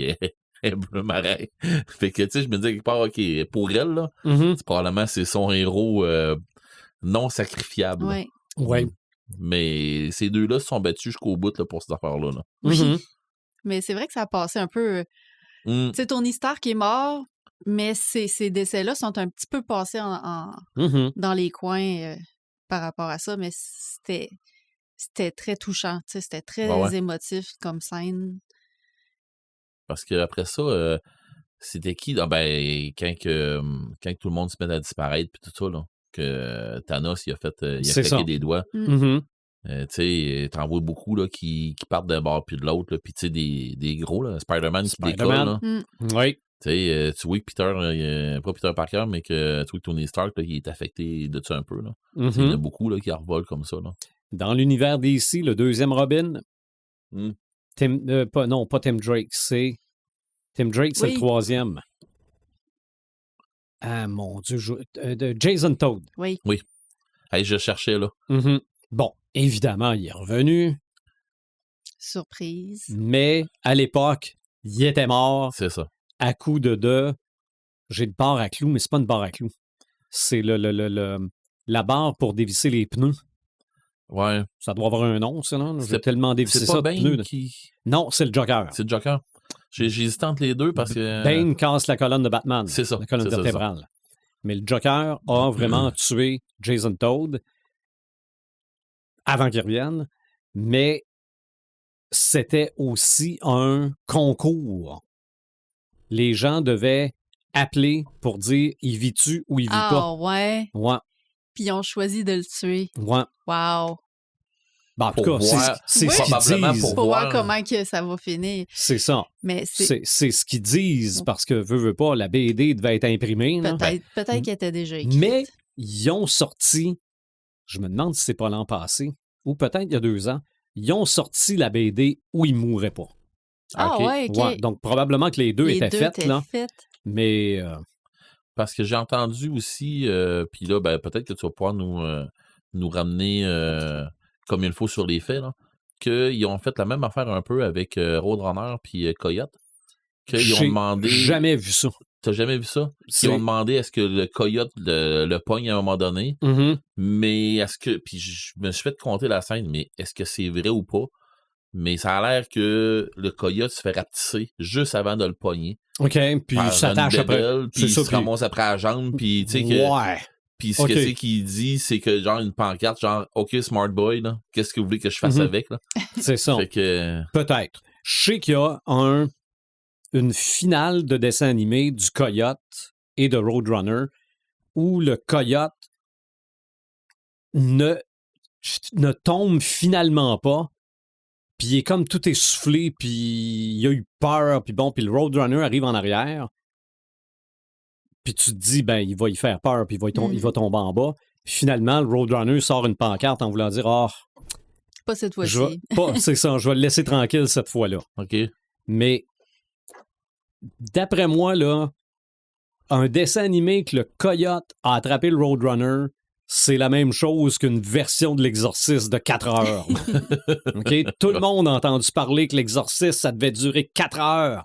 elle me marrait. Fait que, tu sais, je me disais quelque part, OK, pour elle, là, Mhm. probablement c'est son héros non sacrifiable. Ouais. Ouais. Mais ces deux-là se sont battus jusqu'au bout là, pour cette affaire-là. Là. Oui. Mhm. Mais c'est vrai que ça a passé un peu. Mm. Tu sais, Tony Stark est mort, mais ces décès-là sont un petit peu passés Mhm. dans les coins par rapport à ça, mais c'était très touchant. Tu sais, c'était très Ouais. émotif comme scène. Parce qu'après ça, c'était qui? Ah, ben, quand tout le monde se met à disparaître puis tout ça, là, que Thanos il a C'est claqué ça. des doigts. Mhm. Tu sais, t'en vois beaucoup là, qui partent d'un bord puis de l'autre. Puis tu sais, des gros, là, Spider-Man qui décolle. Spider-Man. Là. Ouais. Tu sais, tu vois que Peter, pas Peter Parker, mais que tu vois que Tony Stark, là, il est affecté de ça un peu. Là. Tu sais, il y en a Mhm. beaucoup là, qui revolent comme ça. Là. Dans l'univers DC, le deuxième Robin, Mm. pas Tim Drake, c'est Tim Drake, c'est Oui. le troisième. Ah mon Dieu, de Jason Todd. Oui. Hey, je cherchais, là. Mhm. Bon, évidemment, il est revenu, Surprise. mais à l'époque, il était mort C'est ça. à coup j'ai une barre à clous, mais c'est pas une barre à clous. C'est la barre pour dévisser les pneus. Ouais. Ça doit avoir un nom, ça, non? J'ai C'est- tellement dévissé C'est ça. pas de pneus, Bane là. qui... Non, c'est le Joker. C'est le Joker. J'hésite entre les deux parce que... Bane casse la colonne de Batman. C'est ça, La colonne c'est ça, vertébrale. Mais le Joker a vraiment tué Jason Todd avant qu'il revienne. Mais c'était aussi un concours. Les gens devaient appeler pour dire « il vit-tu ou il vit Ah, pas ouais. » Ouais, Puis ils ont choisi de le tuer. ouais. Wow. Ben, en tout Pour cas, voir- c'est Oui. ce qu'ils Probablement disent. pour Pour voir voir. comment que ça va finir. C'est ça. Mais c'est C'est ce qu'ils disent parce que, veux pas, la BD devait être imprimée. là. peut-être qu'elle était déjà écrite. Mais ils ont sorti, je me demande si c'est pas l'an passé, ou peut-être il y a 2 ans, ils ont sorti la BD où il mourrait pas. Ah Ok. ouais, OK. Ouais, donc probablement que les deux étaient faites, là. faites. Mais Parce que j'ai entendu aussi, puis là, ben, peut-être que tu vas pouvoir nous ramener comme il faut sur les faits, là, qu'ils ont fait la même affaire un peu avec Roadrunner puis Coyote. Qu'ils ont j'ai demandé... jamais vu ça. T'as jamais vu ça? Ils ont demandé est-ce que le Coyote le pogne à un moment donné, Mhm. mais est-ce que... Puis je me suis fait compter la scène, mais est-ce que c'est vrai ou pas? Mais ça a l'air que le Coyote se fait rapetisser juste avant de le pogner. OK, puis Par il s'attache une après. bébelle, puis C'est il ça, se puis- ramasse après la jambe, puis tu sais que... Ouais. Puis ce Ok. que c'est qu'il dit, c'est que genre une pancarte, genre OK Smart Boy, là, qu'est-ce que vous voulez que je fasse Mhm. avec, là? C'est ça. Fait que... Peut-être. Je sais qu'il y a une finale de dessin animé du Coyote et de Roadrunner où le Coyote ne tombe finalement pas, puis il est comme tout essoufflé, puis il a eu peur, puis bon, puis le Roadrunner arrive en arrière, puis tu te dis, ben, il va y faire peur, puis il va tomber en bas. Puis finalement, le Roadrunner sort une pancarte en voulant dire, Pas cette fois-ci. c'est ça, je vais le laisser tranquille cette fois-là. OK. Mais d'après moi, là, un dessin animé que le Coyote a attrapé le Roadrunner, c'est la même chose qu'une version de l'Exorciste de 4 heures. OK? Tout le monde a entendu parler que l'Exorciste, ça devait durer 4 heures.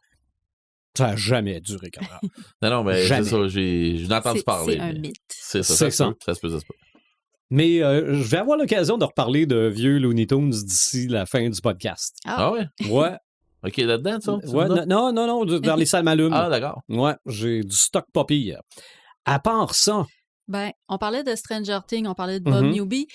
Ça n'a jamais duré 4 heures. Non, mais Jamais. c'est ça, j'ai entendu parler. C'est un mais mythe. C'est ça, C'est ça se peut. Mais je vais avoir l'occasion de reparler de vieux Looney Tunes d'ici la fin du podcast. Ah ouais? Ouais. OK, là-dedans, ça? Ouais, non, dans les salles Malum. Ah, d'accord. Ouais, j'ai du stock pas pire. À part ça, Ben, on parlait de Stranger Things, on parlait de Bob Mhm. Newby,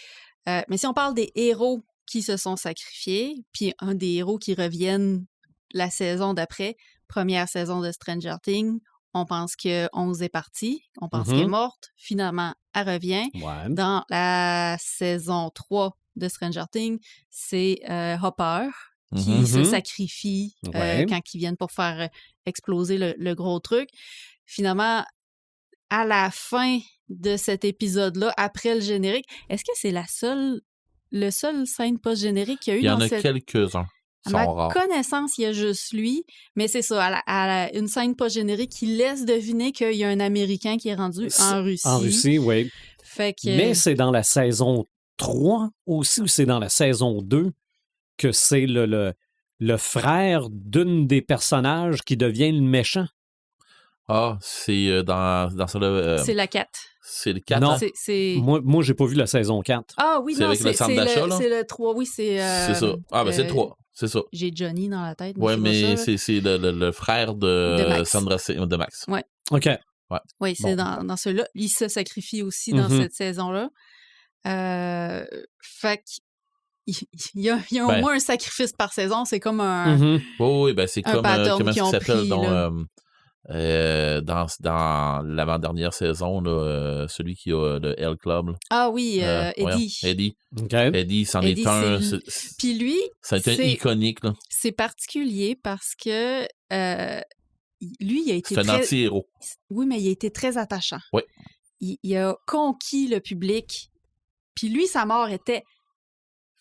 mais si on parle des héros qui se sont sacrifiés, puis un des héros qui reviennent la saison d'après, première saison de Stranger Things, on pense que 11 est partie, on pense qu'elle est morte, finalement, elle revient. ouais. Dans la saison 3 de Stranger Things, c'est Hopper qui Mhm. se sacrifie Ouais. quand ils viennent pour faire exploser le gros truc. Finalement, à la fin de cet épisode-là, après le générique, est-ce que c'est le seul scène post-générique qu'il y a eu Il y en dans a cette... quelques-uns. À Ils ma sont rares. connaissance, il y a juste lui, mais c'est ça, une scène post-générique qui laisse deviner qu'il y a un Américain qui est rendu en Russie. En Russie, oui. Fait que... Mais c'est dans la saison 3 aussi, ou c'est dans la saison 2 que c'est le frère d'une des personnages qui devient le méchant. Ah, c'est dans ça, c'est la 4. c'est le 4 Non. ans? C'est... Moi, j'ai pas vu la saison 4. Ah oui, C'est non, avec le centre d'achat, là? c'est le 3, oui, c'est... C'est ça. Ah, ben c'est le 3. C'est ça. J'ai Johnny dans la tête. Ouais, c'est mais pas ça, là. c'est le frère de Max. Sandra de Max. OK. Oui, c'est Bon. dans ceux-là. Il se sacrifie aussi dans Mhm. cette saison-là. Fait qu'il y a au Ben. moins un sacrifice par saison. C'est comme un... Mhm. Oui, ben c'est Un comme pattern comment qu'ils ça ont s'appelle pris, dans l'avant-dernière saison, là, celui qui a le L Club. Là. Ah oui, Voyons, Eddie. Eddie. OK. Eddie, c'en Eddie, est un. c'est Puis lui, Ça a été c'est- iconique. Là. c'est particulier parce que lui, il a été C'est un très... anti-héros. Oui, mais il a été très attachant. Oui. Il a conquis le public. Puis lui, sa mort était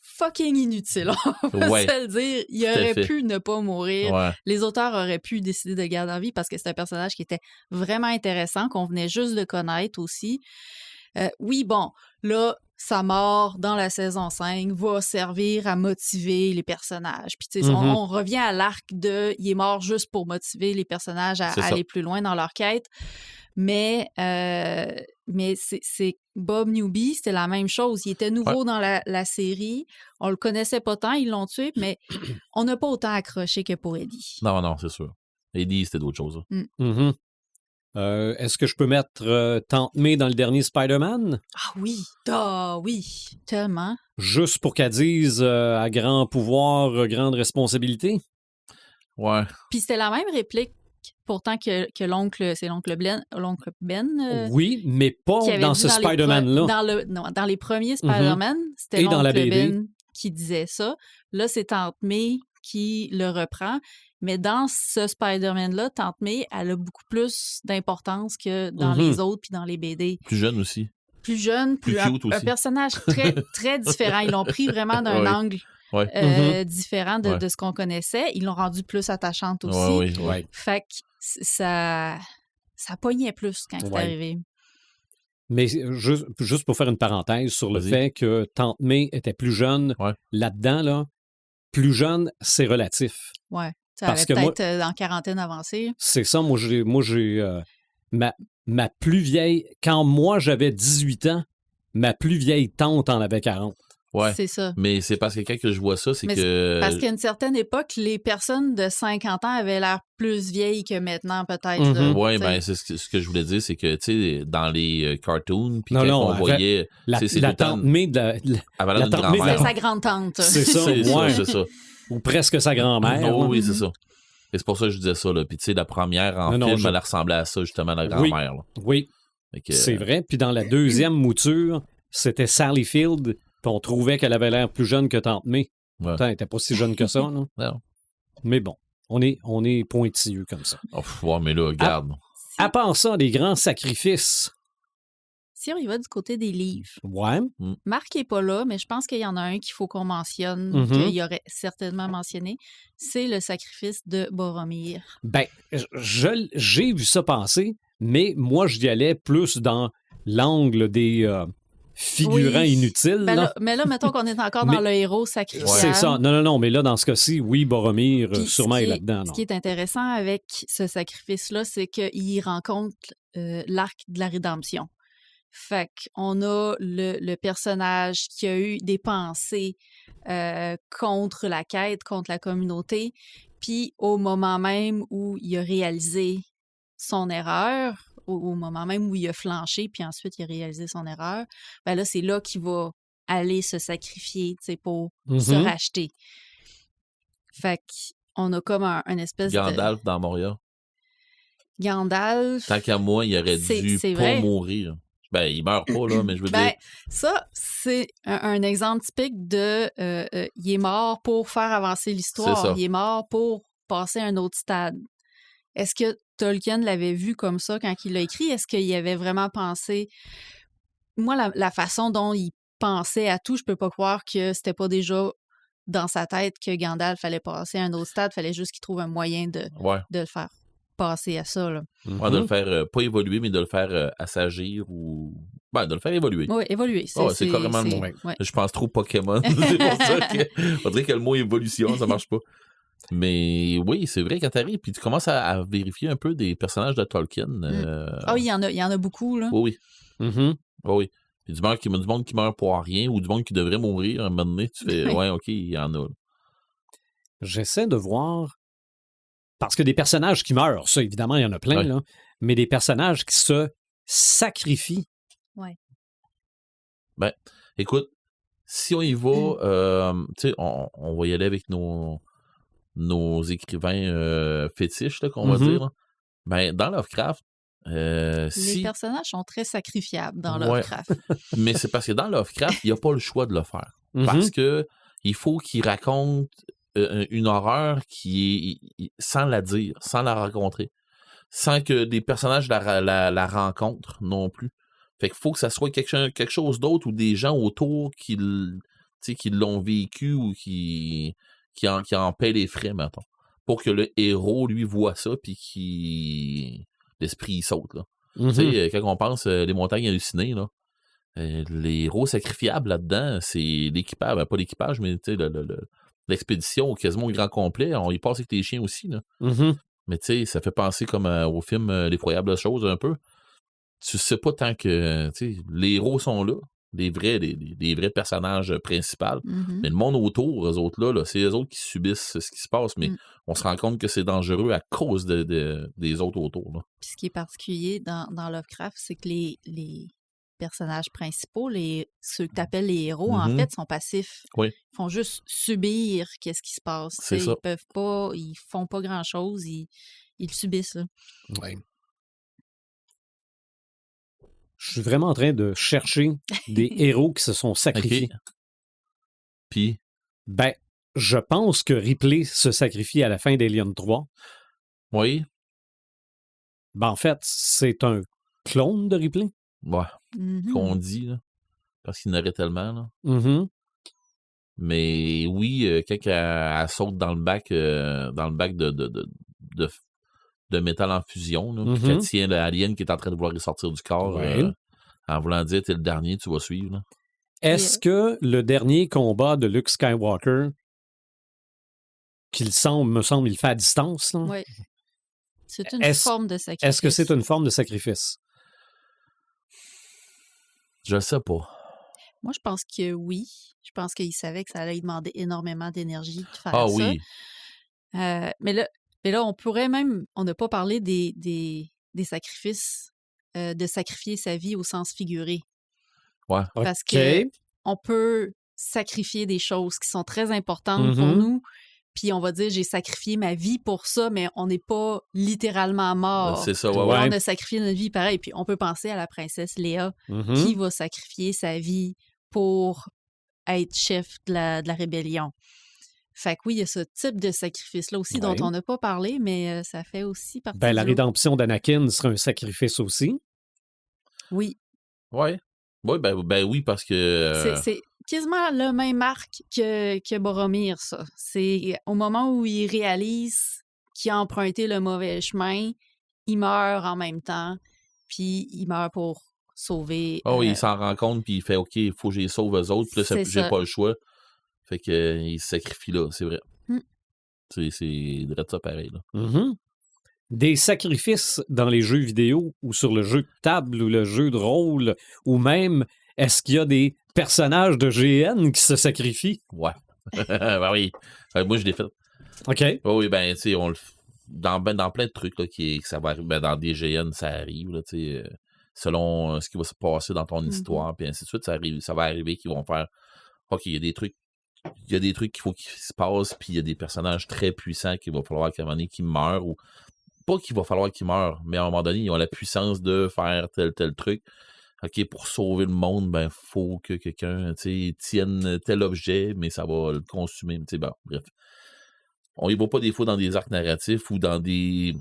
fucking inutile. On va Ouais. se le dire. Il Tout à aurait fait. pu ne pas mourir. Ouais. Les auteurs auraient pu décider de le garder en vie parce que c'est un personnage qui était vraiment intéressant, qu'on venait juste de connaître aussi. Oui, bon, là, sa mort dans la saison 5 va servir à motiver les personnages. Puis, tu sais, on revient à l'arc de « il est mort juste pour motiver les personnages à aller plus loin dans leur quête ». Mais c'est Bob Newby, c'était la même chose. Il était nouveau dans la série. On le connaissait pas tant, ils l'ont tué, mais on n'a pas autant accroché que pour Eddie. Non, c'est sûr. Eddie, c'était d'autres choses. Est-ce que je peux mettre Tante May dans le dernier Spider-Man? Ah oui, tellement. Juste pour qu'elle dise à grand pouvoir, grande responsabilité? Ouais. Puis c'était la même réplique pourtant que l'oncle, c'est l'oncle Ben. Oui, mais pas dans ce Spider-Man-là. Dans les premiers Spider-Man, c'était l'oncle Ben qui disait ça. Là, c'est Tante May qui le reprend. Mais dans ce Spider-Man-là, Tante May, elle a beaucoup plus d'importance que dans les autres puis dans les BD. Plus jeune aussi. Plus jeune, plus cute aussi. Un personnage très, très différent. Ils l'ont pris vraiment d'un angle différent de ce qu'on connaissait. Ils l'ont rendue plus attachante aussi. Fait que ça pognait plus quand c'est arrivé. Mais juste pour faire une parenthèse sur le fait que Tante May était plus jeune, là-dedans, là, plus jeune, c'est relatif. Ouais. Ça avait peut-être en quarantaine avancée. C'est ça. Moi, j'ai ma plus vieille... Quand moi, j'avais 18 ans, ma plus vieille tante en avait 40. Ouais. C'est ça. Mais c'est parce que quand je vois ça, c'est que... Parce qu'à une certaine époque, les personnes de 50 ans avaient l'air plus vieilles que maintenant, peut-être. Oui, ben c'est ce que je voulais dire, c'est que, tu sais, dans les cartoons, puis on voyait... La tante May de la tante May, c'est sa grande-tante. C'est ça, c'est ça. Ou presque sa grand-mère. Oui, c'est ça. Et c'est pour ça que je disais ça. Là. Puis, tu sais, la première en film, elle ressemblait à ça, justement, la grand-mère. Oui, c'est vrai. Puis dans la deuxième mouture, c'était Sally Field, puis on trouvait qu'elle avait l'air plus jeune que Tante May. Pourtant, elle n'était pas si jeune que ça, non? Non. Mais bon, on est pointilleux comme ça. Mais là, regarde. À part ça, des grands sacrifices. Si on y va du côté des livres. Ouais. Marc n'est pas là, mais je pense qu'il y en a un qu'il faut qu'on mentionne, qu'il aurait certainement mentionné. C'est le sacrifice de Boromir. Ben, j'ai vu ça passer, mais moi, j'y allais plus dans l'angle des figurants inutiles. Ben mais là, mettons qu'on est encore dans le héros sacrifié. C'est ça. Non, mais là, dans ce cas-ci, oui, Boromir, sûrement est là-dedans. Ce qui est intéressant avec ce sacrifice-là, c'est qu'il rencontre l'arc de la rédemption. Fait qu'on a le personnage qui a eu des pensées contre la quête, contre la communauté, puis au moment même où il a réalisé son erreur, au moment même où il a flanché, puis ensuite il a réalisé son erreur, ben là, c'est là qu'il va aller se sacrifier, tu sais, pour se racheter. Fait qu'on a comme un espèce Gandalf dans Moria. Gandalf... Tant qu'à moi, il aurait dû pas mourir. Ben, il meurt pas, là, mais je veux dire... Ça, c'est un exemple typique de... il est mort pour faire avancer l'histoire. Il est mort pour passer à un autre stade. Est-ce que Tolkien l'avait vu comme ça quand il l'a écrit? Est-ce qu'il avait vraiment pensé... Moi, la façon dont il pensait à tout, je peux pas croire que c'était pas déjà dans sa tête que Gandalf fallait passer à un autre stade. Fallait juste qu'il trouve un moyen de le faire passer à ça, là. De le faire, pas évoluer, mais de le faire assagir ou... Ben, de le faire évoluer. Oui, évoluer. C'est carrément le mot. Ouais. Je pense trop Pokémon. C'est pour ça qu'on dirait que le mot évolution, ça marche pas. Mais oui, c'est vrai, quand t'arrives, puis tu commences à vérifier un peu des personnages de Tolkien. Il y en a beaucoup, là. Oui. Oui. Puis du monde qui meurt pour rien ou du monde qui devrait mourir, à un moment donné, tu fais, ouais, OK, il y en a. J'essaie de voir... Parce que des personnages qui meurent, ça, évidemment, il y en a plein, là, mais des personnages qui se sacrifient. Oui. Ben, écoute, si on y va, tu sais, on va y aller avec nos écrivains fétiches, là, qu'on va dire. Là. Ben, dans Lovecraft, les personnages sont très sacrifiables dans Lovecraft. Mais c'est parce que dans Lovecraft, il n'y a pas le choix de le faire. Parce que il faut qu'il raconte une horreur qui est sans la dire, sans la rencontrer, sans que des personnages la rencontrent non plus. Fait qu'il faut que ça soit quelque chose d'autre ou des gens autour qui l'ont vécu ou qui en paient les frais, mettons. Pour que le héros, lui, voit ça puis l'esprit saute, là. Tu sais, quand on pense les montagnes hallucinées, là, les héros sacrifiables là-dedans, c'est l'équipage, ben, pas l'équipage, mais l'expédition quasiment au grand complet. On y passe avec les chiens aussi, là. Mais tu sais, ça fait penser comme au film L'effroyable chose un peu. Tu sais pas tant que les héros sont là, les vrais personnages principaux, mais le monde autour, eux autres là, c'est eux autres qui subissent ce qui se passe, mais on se rend compte que c'est dangereux à cause des autres autour. Là. Puis ce qui est particulier dans Lovecraft, c'est que les personnages principaux, ceux que tu appelles les héros, en fait, sont passifs. Oui. Ils font juste subir qu'est-ce qui se passe. C'est ça. Ils peuvent pas, ils font pas grand-chose, ils subissent. Là. Ouais. Je suis vraiment en train de chercher des héros qui se sont sacrifiés. Okay. Puis? Ben, je pense que Ripley se sacrifie à la fin d'Alien 3. Oui. Ben, en fait, c'est un clone de Ripley. Ouais. Qu'on dit, là. Parce qu'il y en aurait tellement, là. Mais oui, quand elle saute dans le bac de métal en fusion, là, puis qu'elle tient l'alien qui est en train de vouloir y sortir du corps, en voulant dire t'es le dernier, tu vas suivre. Là. Est-ce que le dernier combat de Luke Skywalker, me semble, il fait à distance, là? Oui. C'est une forme de sacrifice. Est-ce que c'est une forme de sacrifice? Je sais pas. Moi, je pense que oui. Je pense qu'il savait que ça allait lui demander énormément d'énergie de faire ça. Oui. Mais là, on pourrait même... On n'a pas parlé des sacrifices, de sacrifier sa vie au sens figuré. Ouais. Parce qu'on peut sacrifier des choses qui sont très importantes pour nous, puis on va dire, j'ai sacrifié ma vie pour ça, mais on n'est pas littéralement mort. C'est ça, ouais. On a sacrifié notre vie pareil. Puis on peut penser à la princesse Léa, qui va sacrifier sa vie pour être chef de la rébellion. Fait que oui, il y a ce type de sacrifice-là aussi dont on n'a pas parlé, mais ça fait aussi partie la rédemption d'Anakin serait un sacrifice aussi. Oui. Ouais. Oui, ben oui, parce que... C'est quasiment le même arc que Boromir, ça. C'est au moment où il réalise qu'il a emprunté le mauvais chemin, il meurt en même temps, puis il meurt pour sauver... il s'en rend compte, puis il fait « OK, il faut que je les sauve eux autres », puis là, j'ai pas le choix. Fait qu'il se sacrifie là, c'est vrai. C'est direct ça pareil, là. Des sacrifices dans les jeux vidéo ou sur le jeu de table ou le jeu de rôle, ou même, est-ce qu'il y a des personnages de GN qui se sacrifient? Ouais. Ben oui. Moi, je l'ai fait. OK. Oui, ben, tu sais, on le dans plein de trucs, là, ça va arriver. Ben, dans des GN, ça arrive, là, tu sais, selon ce qui va se passer dans ton histoire, puis ainsi de suite, ça va arriver qu'ils vont faire, OK, il y a des trucs qu'il faut qu'ils se passent, puis il y a des personnages très puissants qu'il va falloir qu'à un moment donné qu'ils meurent, ou pas qu'il va falloir qu'ils meurent, mais à un moment donné, ils ont la puissance de faire tel truc. OK, pour sauver le monde, ben, faut que quelqu'un, tienne tel objet, mais ça va le consumer. Bon, bref. On y va pas des fois dans des arcs narratifs ou dans des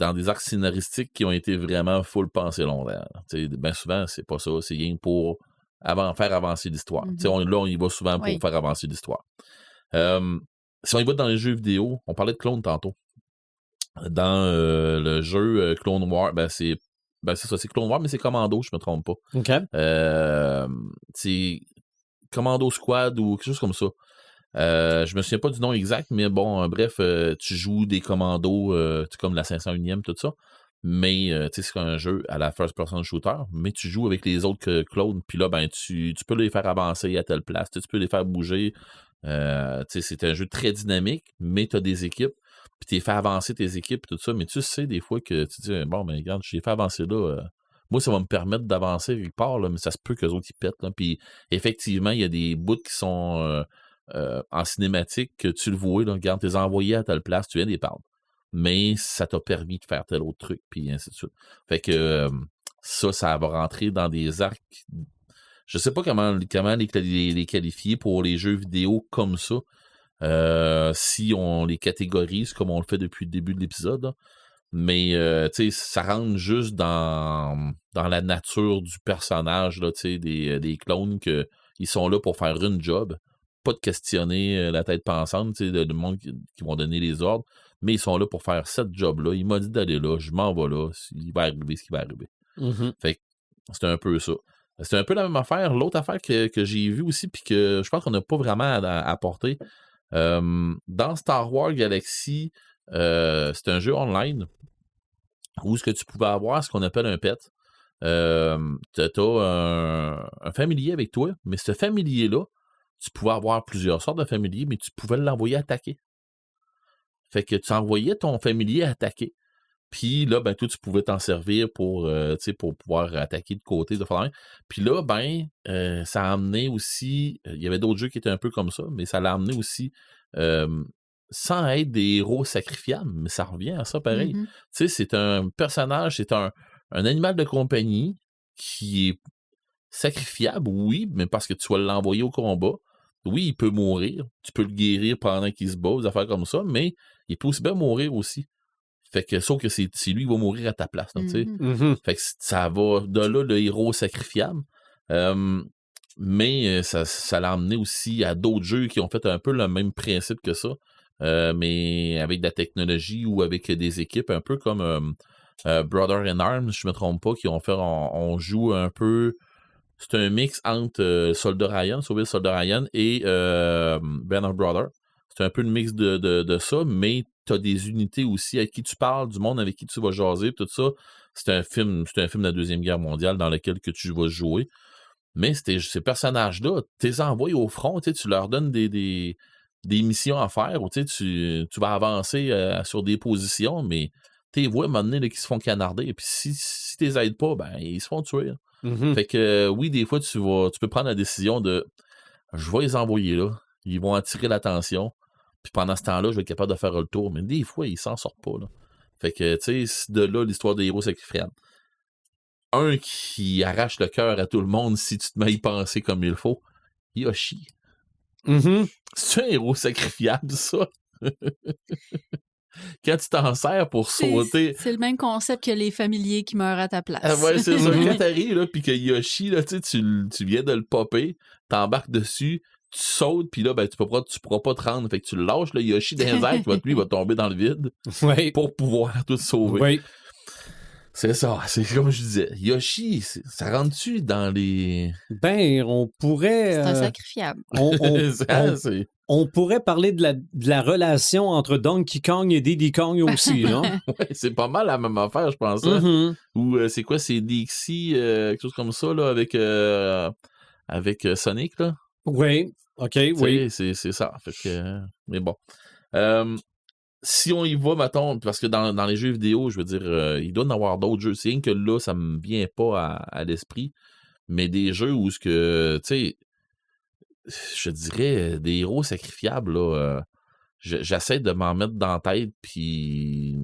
arcs scénaristiques qui ont été vraiment full pensés longtemps. Ben souvent, c'est pas ça. C'est rien pour faire avancer l'histoire. Là, on y va souvent pour faire avancer l'histoire. Si on y va dans les jeux vidéo, on parlait de clones tantôt. Dans le jeu Clone Wars, c'est ça, c'est Clone Wars, mais c'est Commando, je me trompe pas. OK. C'est Commando Squad ou quelque chose comme ça. Je me souviens pas du nom exact, mais bon, bref, tu joues des commandos, comme la 501e, tout ça. Mais c'est un jeu à la first-person shooter, mais tu joues avec les autres clones, puis là, ben, tu peux les faire avancer à telle place, tu peux les faire bouger. C'est un jeu très dynamique, mais tu as des équipes, puis tu fait avancer tes équipes, tout ça, mais tu sais des fois que tu dis, bon, ben regarde, j'ai fait avancer là, moi, ça va me permettre d'avancer quelque part, là, mais ça se peut qu'eux autres, ils pètent. Là. Puis effectivement, il y a des bouts qui sont en cinématique, que tu le vois, là, regarde, tu les as envoyés à telle place, tu viens des perdre. Mais ça t'a permis de faire tel autre truc, puis ainsi de suite. Fait que ça va rentrer dans des arcs. Je sais pas comment les qualifier pour les jeux vidéo comme ça. Si on les catégorise comme on le fait depuis le début de l'épisode. Là. Mais ça rentre juste dans la nature du personnage là, des clones qu'ils sont là pour faire une job. Pas de questionner la tête pensante de monde qui vont donner les ordres, mais ils sont là pour faire cette job-là. Il m'a dit d'aller là, je m'en vais là, il va arriver ce qui va arriver. Fait que C'est un peu ça. C'est un peu la même affaire. L'autre affaire que j'ai vue aussi, puis que je pense qu'on n'a pas vraiment à apporter, dans Star Wars Galaxy, c'est un jeu online où ce que tu pouvais avoir ce qu'on appelle un pet. T'as un familier avec toi, mais ce familier-là, tu pouvais avoir plusieurs sortes de familiers, mais tu pouvais l'envoyer attaquer. Fait que tu envoyais ton familier attaquer. Puis là, ben, toi, tu pouvais t'en servir pour pouvoir attaquer de côté, de faire. Puis là, ça a amené aussi. Il y avait d'autres jeux qui étaient un peu comme ça, mais ça l'a amené aussi sans être des héros sacrifiables, mais ça revient à ça pareil. Mhm. Tu sais, c'est un personnage, c'est un animal de compagnie qui est sacrifiable, oui, mais parce que tu vas l'envoyer au combat. Oui, il peut mourir. Tu peux le guérir pendant qu'il se bat, des affaires comme ça, mais il peut aussi bien mourir aussi. Fait que, sauf que c'est lui qui va mourir à ta place, tu sais. Fait que ça va de là le héros sacrifiable. Mais ça l'a emmené aussi à d'autres jeux qui ont fait un peu le même principe que ça, mais avec de la technologie ou avec des équipes un peu comme Brother in Arms, je me trompe pas, qui ont fait, on joue un peu, c'est un mix entre Soldat Ryan, Sauver le Soldat Ryan et Band of Brothers. C'est un peu le mix de ça, mais tu as des unités aussi à qui tu parles, du monde avec qui tu vas jaser, tout ça. C'est un film de la Deuxième Guerre mondiale dans lequel que tu vas jouer. Mais ces personnages-là, tu les envoies au front, tu leur donnes des missions à faire, ou tu vas avancer sur des positions, mais tu les vois à un moment donné là, qui se font canarder, et puis si tu les aides pas, ben ils se font tuer. Fait que oui, des fois, tu peux prendre la décision de je vais les envoyer là, ils vont attirer l'attention, puis pendant ce temps-là, je vais être capable de faire le tour, mais des fois, ils s'en sortent pas. Là. Fait que, tu sais, de là, l'histoire des héros sacrifiables. Un qui arrache le cœur à tout le monde si tu te mets à y penser comme il faut, Yoshi. C'est un héros sacrifiable, ça. Quand tu t'en sers pour sauter... C'est le même concept que les familiers qui meurent à ta place. Ah ouais, c'est ça. Quand t'arrives, là, pis que Yoshi, là, tu viens de le popper, t'embarques dessus, tu sautes, puis là, ben, tu pourras pas te rendre. Fait que tu le lâches, le Yoshi dans les airs, lui, il va tomber dans le vide pour pouvoir tout sauver. Oui. C'est ça, c'est comme je disais. Yoshi, ça rentre-tu dans les... Ben, on pourrait... C'est un sacrifiable. On pourrait parler de la relation entre Donkey Kong et Diddy Kong aussi, non? Ouais, c'est pas mal la même affaire, je pense. Hein? Ou c'est quoi, c'est Dixie, quelque chose comme ça, là, avec Sonic, là? Oui, OK, oui. C'est ça. Fait que, mais bon. Si on y va, mettons, parce que dans les jeux vidéo, je veux dire, il doit y en avoir d'autres jeux. C'est rien que là, ça me vient pas à l'esprit. Mais des jeux où tu sais, je dirais, des héros sacrifiables, là, j'essaie de m'en mettre dans la tête, puis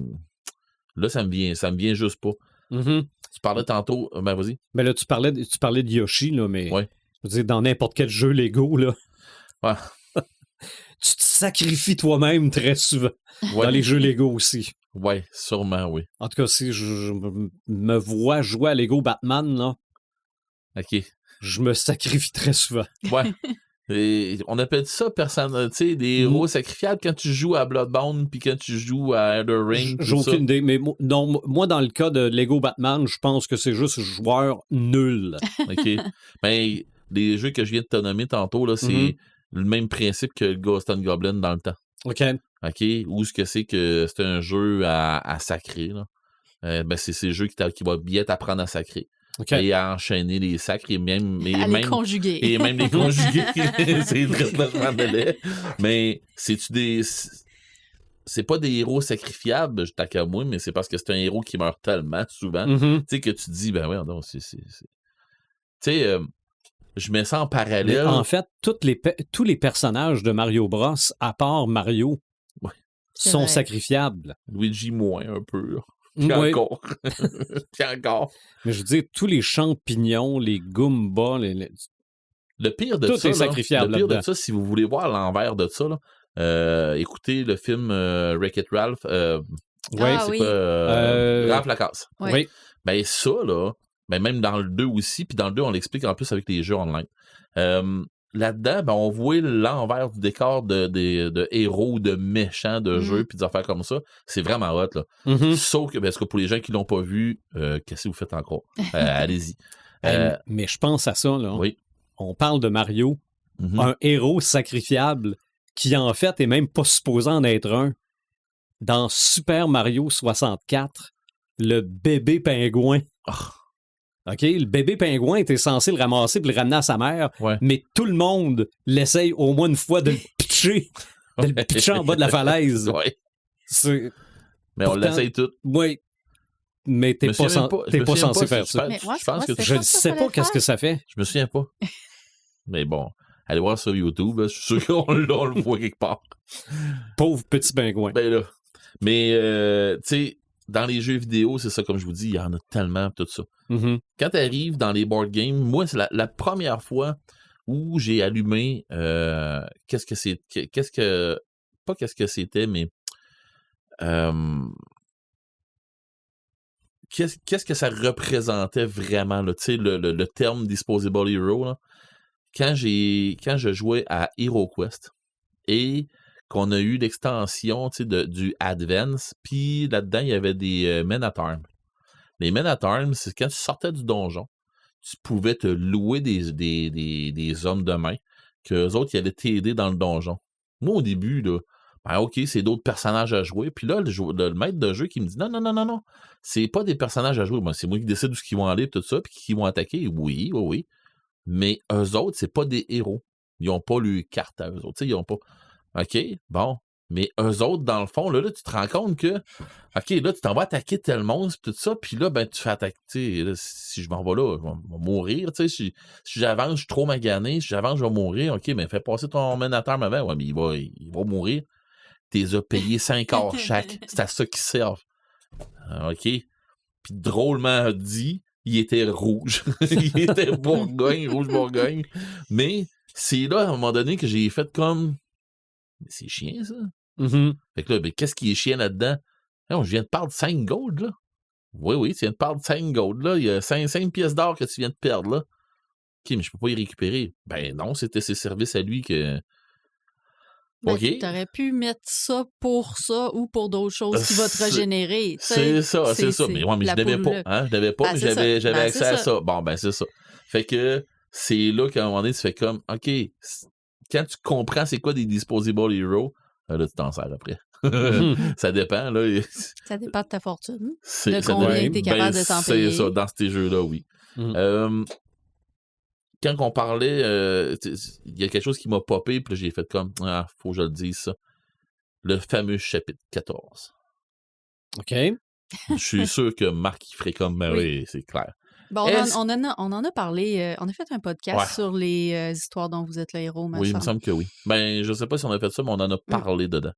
là, ça me vient juste pas. Tu parlais tantôt, ben vas-y. Ben là, tu parlais de Yoshi, là, mais ouais. Je veux dire, dans n'importe quel jeu Lego, là. Ouais. Tu te sacrifies toi-même très souvent. Dans les jeux Lego aussi. Oui, sûrement, oui. En tout cas, si je me vois jouer à Lego Batman, là, OK. Je me sacrifie très souvent. Ouais. Et on appelle ça des héros sacrifiables quand tu joues à Bloodborne puis quand tu joues à Elden Ring. J'ai aucune idée, mais non, moi, dans le cas de Lego Batman, je pense que c'est juste joueur nul. OK. Ben, les jeux que je viens de te nommer tantôt, là, c'est le même principe que le Ghost and Goblin dans le temps. OK. OK. Ou ce que c'est un jeu à sacrer, là. Ben, c'est ces jeux qui vont bien t'apprendre à sacrer. Okay. Et à enchaîner les sacres et même les conjuguer. Et même les conjuguer. C'est vraiment de lait. Mais c'est pas des héros sacrifiables, je t'accorde moi, mais c'est parce que c'est un héros qui meurt tellement souvent. Tu sais que tu te dis, ben ouais, non, tu sais, je mets ça en parallèle. Mais en fait, tous les personnages de Mario Bros, à part Mario, sont sacrifiables. Luigi moins un peu. Puis encore. Puis encore. Mais je veux dire, tous les champignons, les Goombas, le pire de tout ça, est sacrifiable. Le pire de ça, si vous voulez voir l'envers de ça, là, écoutez le film Wreck-It Ralph. Oui. Ralph Lacasse. Oui. Ben ça, là, ben même dans le 2 aussi, puis dans le 2, on l'explique en plus avec les jeux online. Là-dedans, ben, on voit l'envers du décor de héros, de méchants de jeux, puis des affaires comme ça. C'est vraiment hot, là. Sauf que, parce que pour les gens qui l'ont pas vu, qu'est-ce que vous faites encore? Allez-y. Mais je pense à ça, là. Oui. On parle de Mario, Mhm. un héros sacrifiable qui, en fait, est même pas supposé en être un. Dans Super Mario 64, le bébé pingouin. OK? Le bébé pingouin était censé le ramasser et le ramener à sa mère, Ouais. mais tout le monde l'essaye au moins une fois de le pitcher, en bas de la falaise. Ouais. Mais on Pourtant, l'essaye tout. Oui, mais t'es Je me pas, souviens t'es je pas me souviens censé pas, faire je ça. pense- Mais moi, je pense que c'est Je pas ne ça, sais fallait pas le qu'est-ce que ça fait. je me souviens pas. Mais bon, allez voir sur YouTube, je suis sûr qu'on le voit quelque part. Pauvre petit pingouin. Ben là. Mais, tu sais, dans les jeux vidéo, c'est ça, comme je vous dis, il y en a tellement, tout ça. Mhm. Quand tu arrives dans les board games, moi, c'est la première fois où j'ai allumé qu'est-ce que c'était, mais qu'est-ce que ça représentait vraiment, là, tu sais, le terme Disposable Hero, là. Quand je jouais à HeroQuest et qu'on a eu l'extension, tu sais, du Advance, puis là-dedans, il y avait des Men at Arms. Les Men at Arms, c'est quand tu sortais du donjon, tu pouvais te louer des hommes de main, qu'eux autres, ils allaient t'aider dans le donjon. Moi, au début, là, ben OK, c'est d'autres personnages à jouer. Puis là, le maître de jeu qui me dit non, c'est pas des personnages à jouer. Ben, c'est moi qui décide où ils vont aller, tout ça, puis qui vont attaquer. Oui. Mais eux autres, c'est pas des héros. Ils ont pas le carte à eux autres. Tu sais, ils ont pas. OK, bon. Mais eux autres, dans le fond, là, tu te rends compte que, OK, là, tu t'en vas attaquer tel monstre, tout ça, puis là, ben, tu fais attaquer, tu sais, là, si je m'en vais là, je vais mourir, tu sais, si j'avance, je suis trop magané, si j'avance, je vais mourir, OK, ben, fais passer ton ménateur avant, ouais, mais il va mourir. T'es as payé 5 heures chaque, c'est à ça qu'ils servent. OK, puis drôlement dit, il était rouge, il était Bourgogne, rouge Bourgogne, mais c'est là, à un moment donné, que j'ai fait comme... Mais c'est chiant, ça. Mhm. Fait que là, ben, qu'est-ce qui est chiant là-dedans? Non, je viens de perdre 5 gold, là. Oui, tu viens de perdre 5 gold, là. Il y a 5 pièces d'or que tu viens de perdre, là. OK, mais je peux pas y récupérer. Ben non, c'était ses services à lui que... Ben, OK. t'aurais pu mettre ça ou pour d'autres choses qui vont te régénérer. C'est ça. Mais ouais, mais je n'avais pas. Hein? Je n'avais pas, mais j'avais accès à ça. Bon, ben c'est ça. Fait que c'est là qu'à un moment donné, tu fais comme, OK, quand tu comprends c'est quoi des Disposable Heroes, là, tu t'en sers après. Ça dépend, là. Ça dépend de ta fortune. De combien tu es capable de t'en payer. C'est ça, dans ces jeux-là, oui. Quand on parlait, il y a quelque chose qui m'a popé, puis j'ai fait comme, faut que je le dise, ça. Le fameux chapitre 14. OK. Je suis sûr que Marc, il ferait comme, ben oui, c'est clair. Bon, on en a parlé, on a fait un podcast sur les histoires dont vous êtes le héros, oui, il me semble que oui. Ben, je sais pas si on a fait ça, mais on en a parlé dedans.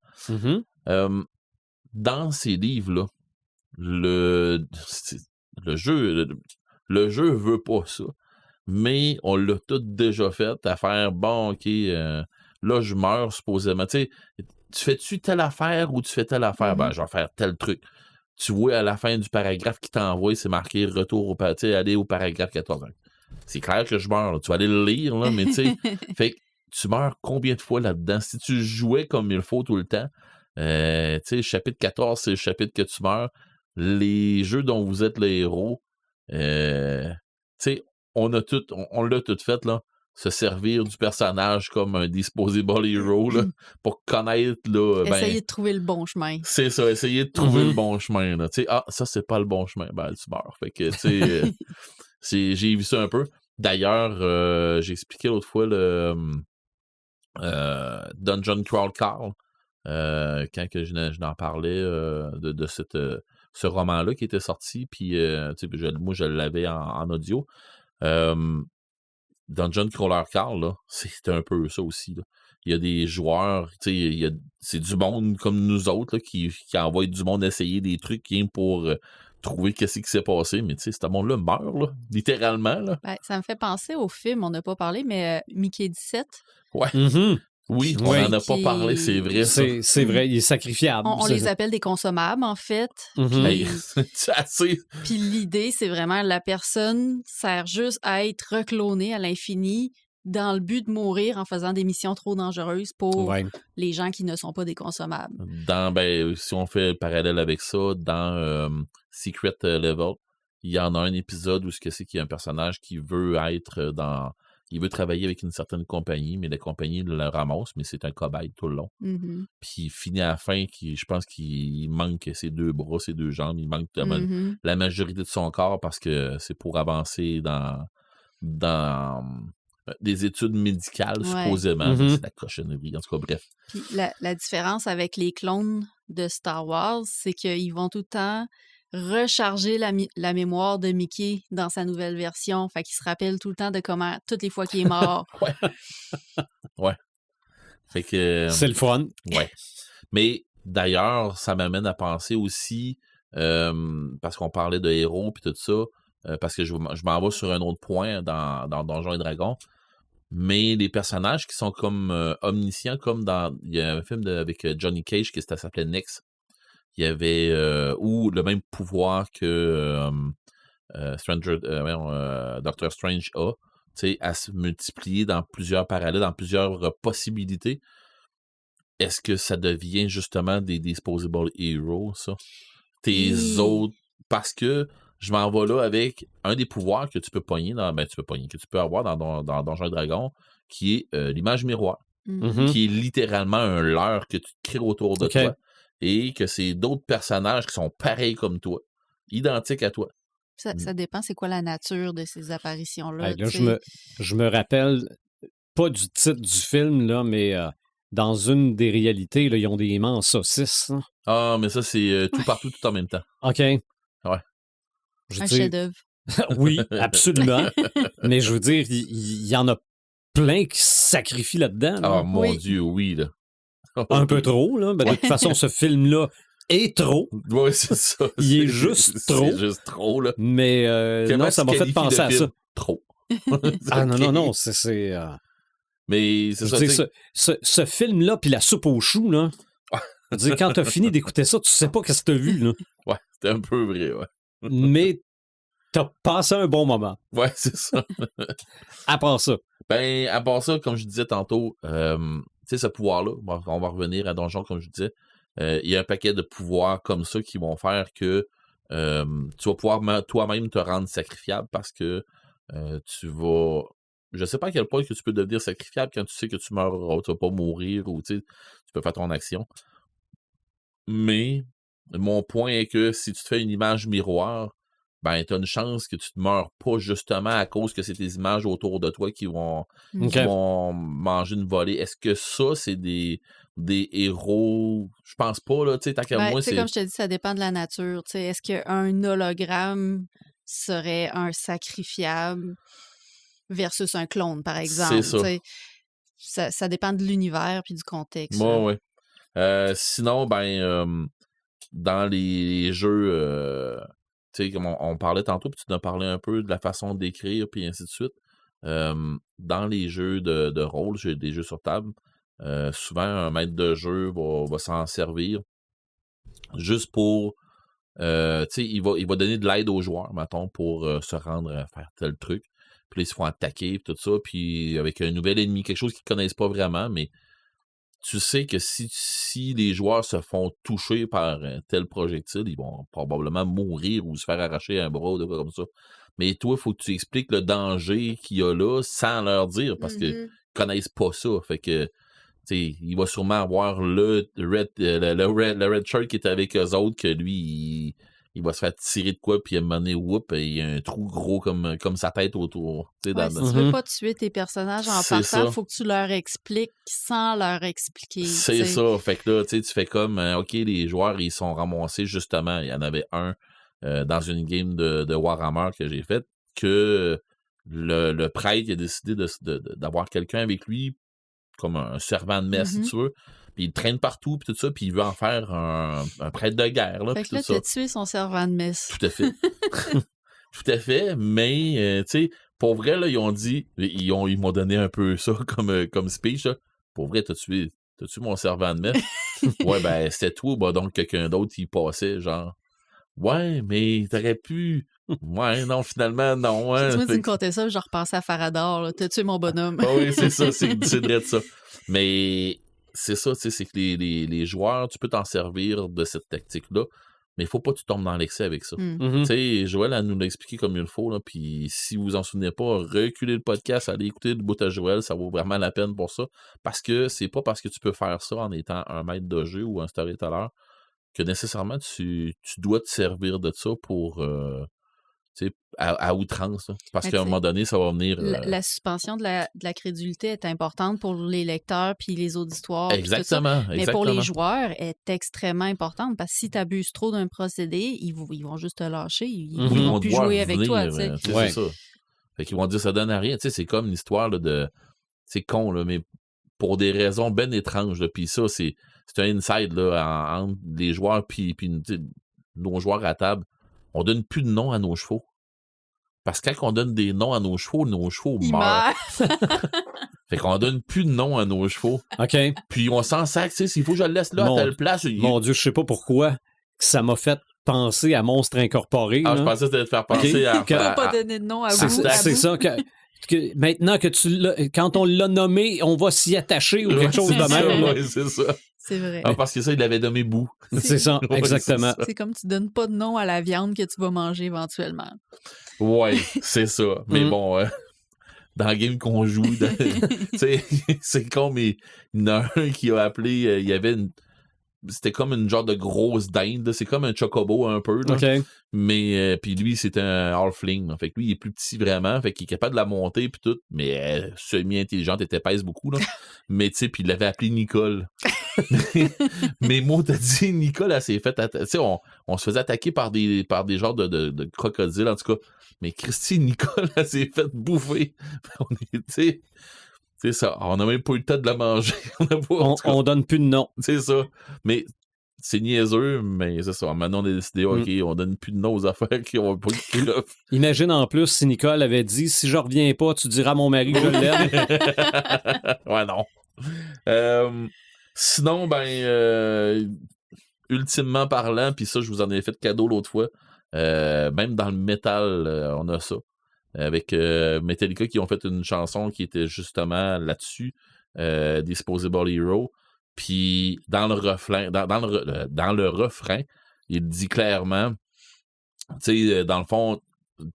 Dans ces livres-là, le jeu veut pas ça. Mais on l'a tout déjà fait à faire, bon, OK, là, je meurs supposément. Tu sais, tu fais-tu telle affaire ou tu fais telle affaire? Ben, je vais faire tel truc. Tu vois, à la fin du paragraphe qui t'envoie, c'est marqué retour au aller au paragraphe 14. C'est clair que je meurs, là. Tu vas aller le lire, là, mais tu sais, fait que tu meurs combien de fois là-dedans? Si tu jouais comme il faut tout le temps, tu sais, chapitre 14, c'est le chapitre que tu meurs. Les jeux dont vous êtes les héros, tu sais, on l'a tout fait, là. Se servir du personnage comme un Disposable Hero, là, pour connaître, là. Essayer de trouver le bon chemin. C'est ça, essayer de trouver le bon chemin, là. Tu sais, ça, c'est pas le bon chemin. Ben, tu meurs. Fait que, tu sais, j'ai vu ça un peu. D'ailleurs, j'ai expliqué l'autre fois le Dungeon Crawl Carl, quand que je n'en parlais de ce roman-là qui était sorti, puis moi, je l'avais en audio. Dungeon Crawler Carl, là, c'est un peu ça aussi, là. Il y a des joueurs, c'est du monde comme nous autres là, qui envoient du monde essayer des trucs pour trouver qu'est-ce qui s'est passé, mais ce monde-là meurt, là, littéralement. Là. Ben, ça me fait penser au film, on n'a pas parlé, mais Mickey 17. Ouais. Oui, on n'en a pas parlé, c'est vrai. C'est vrai, il est sacrifiable. On les appelle des consommables, en fait. C'est assez. Puis l'idée, c'est vraiment la personne sert juste à être reclonée à l'infini dans le but de mourir en faisant des missions trop dangereuses pour les gens qui ne sont pas des consommables. Si on fait le parallèle avec ça, dans Secret Level, il y en a un épisode où qu'il y a un personnage qui veut être il veut travailler avec une certaine compagnie, mais la compagnie le ramasse, mais c'est un cobaye tout le long. Mhm. Puis il finit à la fin, je pense qu'il manque ses 2 bras, ses 2 jambes, il manque Mhm. la majorité de son corps parce que c'est pour avancer dans des études médicales, Ouais. supposément. Mhm. C'est de la cochonnerie, en tout cas, bref. Puis la différence avec les clones de Star Wars, c'est qu'ils vont tout le temps recharger la mémoire de Mickey dans sa nouvelle version. Fait qu'il se rappelle tout le temps de comment, toutes les fois qu'il est mort. Ouais. Fait que... C'est le fun. Ouais. Mais d'ailleurs, ça m'amène à penser aussi, parce qu'on parlait de héros puis tout ça, parce que je m'en vais sur un autre point dans Donjons et Dragons, mais les personnages qui sont comme omniscients, comme il y a un film avec Johnny Cage qui s'appelait Nyx. Il y avait ou le même pouvoir que Doctor Strange a, à se multiplier dans plusieurs parallèles, dans plusieurs possibilités. Est-ce que ça devient justement des Disposable Heroes, ça? Tes autres... Parce que je m'en vais là avec un des pouvoirs que tu peux pogner que tu peux avoir dans Donjons et Dragons, qui est l'image miroir, Mhm. qui est littéralement un leurre que tu crées autour de toi, et que c'est d'autres personnages qui sont pareils comme toi, identiques à toi. Ça dépend, c'est quoi la nature de ces apparitions-là. Hey, là, je me rappelle pas du titre du film, là, mais dans une des réalités, là, ils ont des immenses saucisses. Hein. Ah, mais ça, c'est tout partout, tout en même temps. OK. Ouais. Un chef-d'œuvre. Oui, absolument. Mais je veux dire, il y en a plein qui se sacrifient là-dedans. Là. Ah, mon Dieu, oui, là. Un peu trop, là. Ben, de toute façon, ce film-là est trop. Oui, c'est ça. Il est juste trop. C'est juste trop, là. Mais non, ça m'a fait penser à ça. Trop. Ah non, c'est... Mais c'est ça. Je veux dire, ce film-là, puis la soupe aux choux, là, je veux dire, quand t'as fini d'écouter ça, tu sais pas qu'est-ce que t'as vu, là. Ouais, c'était un peu vrai, ouais. Mais t'as passé un bon moment. Ouais, c'est ça. À part ça. Ben, à part ça, comme je disais tantôt, tu sais, ce pouvoir-là, on va revenir à Donjon, comme je disais, il y a un paquet de pouvoirs comme ça qui vont faire que tu vas pouvoir toi-même te rendre sacrifiable parce que tu vas... Je sais pas à quel point que tu peux devenir sacrifiable quand tu sais que tu meurs, tu vas pas mourir ou tu peux faire ton action. Mais mon point est que si tu te fais une image miroir, ben tu as une chance que tu te meurs pas justement à cause que c'est tes images autour de toi qui vont manger une volée. Est-ce que ça, c'est des héros? Je pense pas, là, tu sais, tant qu'à moi, c'est... Comme je te dis, ça dépend de la nature. T'sais, est-ce qu'un hologramme serait un sacrifiable versus un clone, par exemple? C'est ça. Ça dépend de l'univers puis du contexte. Ouais. Sinon, dans les jeux, tu sais, comme on parlait tantôt, puis tu en parlais un peu de la façon d'écrire, puis ainsi de suite. Dans les jeux de rôle, des jeux sur table, souvent, un maître de jeu va s'en servir juste pour... tu sais, il va donner de l'aide aux joueurs, mettons, pour se rendre à faire tel truc. Puis là, ils se font attaquer, puis tout ça, puis avec un nouvel ennemi, quelque chose qu'ils ne connaissent pas vraiment, mais tu sais que si les joueurs se font toucher par un tel projectile, ils vont probablement mourir ou se faire arracher un bras ou de quoi comme ça. Mais toi, il faut que tu expliques le danger qu'il y a là sans leur dire, parce qu'ils connaissent pas ça. Fait que, tu sais, il va sûrement avoir le red shirt qui est avec eux autres, que lui, il va se faire tirer de quoi, puis à un moment donné, whoop, il y a un trou gros comme sa tête autour. Si tu veux pas tuer tes personnages en partant, il faut que tu leur expliques sans leur expliquer. C'est ça. Fait que là, tu fais comme, OK, les joueurs, ils sont ramassés, justement. Il y en avait un dans une game de Warhammer que j'ai faite, que le prêtre a décidé d'avoir quelqu'un avec lui, comme un servant de messe, si tu veux. Puis il traîne partout, puis tout ça, puis il veut en faire un prêtre de guerre. Là, fait que là, t'as tué son servant de messe. Tout à fait. Tout à fait, mais, tu sais, pour vrai, là, ils ont dit, ils m'ont donné un peu ça comme speech, là. Pour vrai, t'as tué mon servant de messe? Ouais, ben, c'était toi, donc quelqu'un d'autre, il passait, genre, ouais, mais t'aurais pu... Ouais, non, finalement, non. Hein, tu me comptais ça, je repensais à Farador, là. T'as tué mon bonhomme. Ah oui, c'est ça, c'est vrai de ça. Mais... C'est ça, tu sais, c'est que les joueurs, tu peux t'en servir de cette tactique-là mais il faut pas que tu tombes dans l'excès avec ça. Mhm. Tu sais, Joël, elle nous l'a expliqué comme il le faut, là, puis si vous vous en souvenez pas, reculez le podcast, allez écouter le bout à Joël, ça vaut vraiment la peine pour ça, parce que c'est pas parce que tu peux faire ça en étant un maître de jeu ou un storyteller que nécessairement tu dois te servir de ça pour... tu sais, à outrance, là. Parce Mais qu'à un tu sais, moment donné, ça va venir... La suspension de la crédulité est importante pour les lecteurs puis les auditoires. Puis tout ça. Exactement, Mais pour les exactement. joueurs, est extrêmement importante parce que si tu abuses trop d'un procédé, ils vont juste te lâcher. Ils Mhm. ne Ils vont vont plus devoir jouer avec toi. venir, Tu sais. tu sais, Ouais. c'est ça. Fait qu'ils vont dire ça donne à rien. Tu sais, c'est comme l'histoire là, de... C'est con, là, mais pour des raisons ben étranges. Puis ça, c'est un inside là, entre les joueurs puis nos joueurs à table. On donne plus de nom à nos chevaux. Parce que quand on donne des noms à nos chevaux Ils meurent. meurent. Fait qu'on donne plus de nom à nos chevaux. OK. Puis on s'en sac, tu sais, s'il faut que je le laisse là Mon- à telle place. Mon Dieu, je sais pas pourquoi ça m'a fait penser à Monstre Incorporé. Ah, là. je pensais que c'était de faire penser à... Que- On va pas donner de nom à vous. C'est ça que maintenant que quand on l'a nommé, on va s'y attacher ou quelque chose de c'est même. là. Ouais, c'est ça. C'est vrai. Ah, parce que ça, il l'avait nommé Bou. C'est ça, Ouais, exactement. C'est comme tu donnes pas de nom à la viande que tu vas manger éventuellement. Ouais, c'est ça. Mais Mm. bon, dans le game qu'on joue, tu sais, c'est con, mais il y en a un qui a appelé, il y avait c'était comme une genre de grosse dinde, là. C'est comme un chocobo un peu, là. OK. Mais puis lui, c'est un halfling, là. Fait que lui, il est plus petit vraiment, fait qu'il est capable de la monter puis tout, mais semi-intelligente, elle pèse beaucoup, là. Mais tu sais, puis il l'avait appelé Nicole. Mais moi, t'as dit, Nicole, elle s'est fait tu sais, on se faisait attaquer par des genres de crocodiles, en tout cas. Mais Christy Nicole, elle s'est fait bouffer. On est, tu sais, c'est ça. On n'a même pas eu le temps de la manger. On n'a pas, en tout cas, On donne plus de nom. c'est ça. Mais c'est niaiseux, mais c'est ça. Maintenant, on a décidé, OK, on donne plus de noms aux affaires qui ont pas de club. Imagine en plus si Nicole avait dit si je reviens pas, tu diras à mon mari que je l'aime. Ouais, non. Sinon, ultimement parlant, puis ça, je vous en ai fait cadeau l'autre fois, même dans le métal, on a ça. Avec Metallica qui ont fait une chanson qui était justement là-dessus, Disposable Hero. Puis dans le refrain, dans le refrain, il dit clairement, tu sais, dans le fond,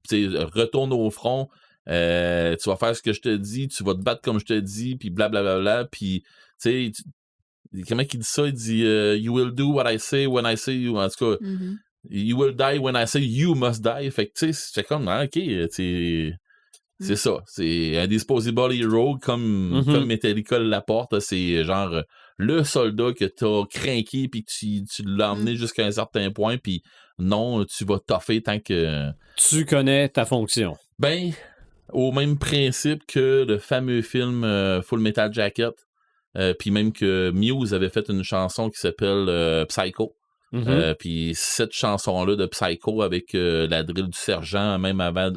tu sais, retourne au front, tu vas faire ce que je te dis, tu vas te battre comme je te dis, puis blablabla, puis tu sais, comment il dit ça? Il dit You will do what I say when I say you. En tout cas, Mhm. You will die when I say you must die. Fait que tu sais, c'est comme, OK, c'est ça. C'est un Disposable Hero comme Metallica l'apporte. C'est genre le soldat que t'as craqué puis que tu l'as emmené jusqu'à un certain point, puis non, tu vas toffer tant que... Tu connais ta fonction. Ben, au même principe que le fameux film Full Metal Jacket, puis même que Muse avait fait une chanson qui s'appelle Psycho. Puis cette chanson-là de Psycho avec la drill du sergent, même avant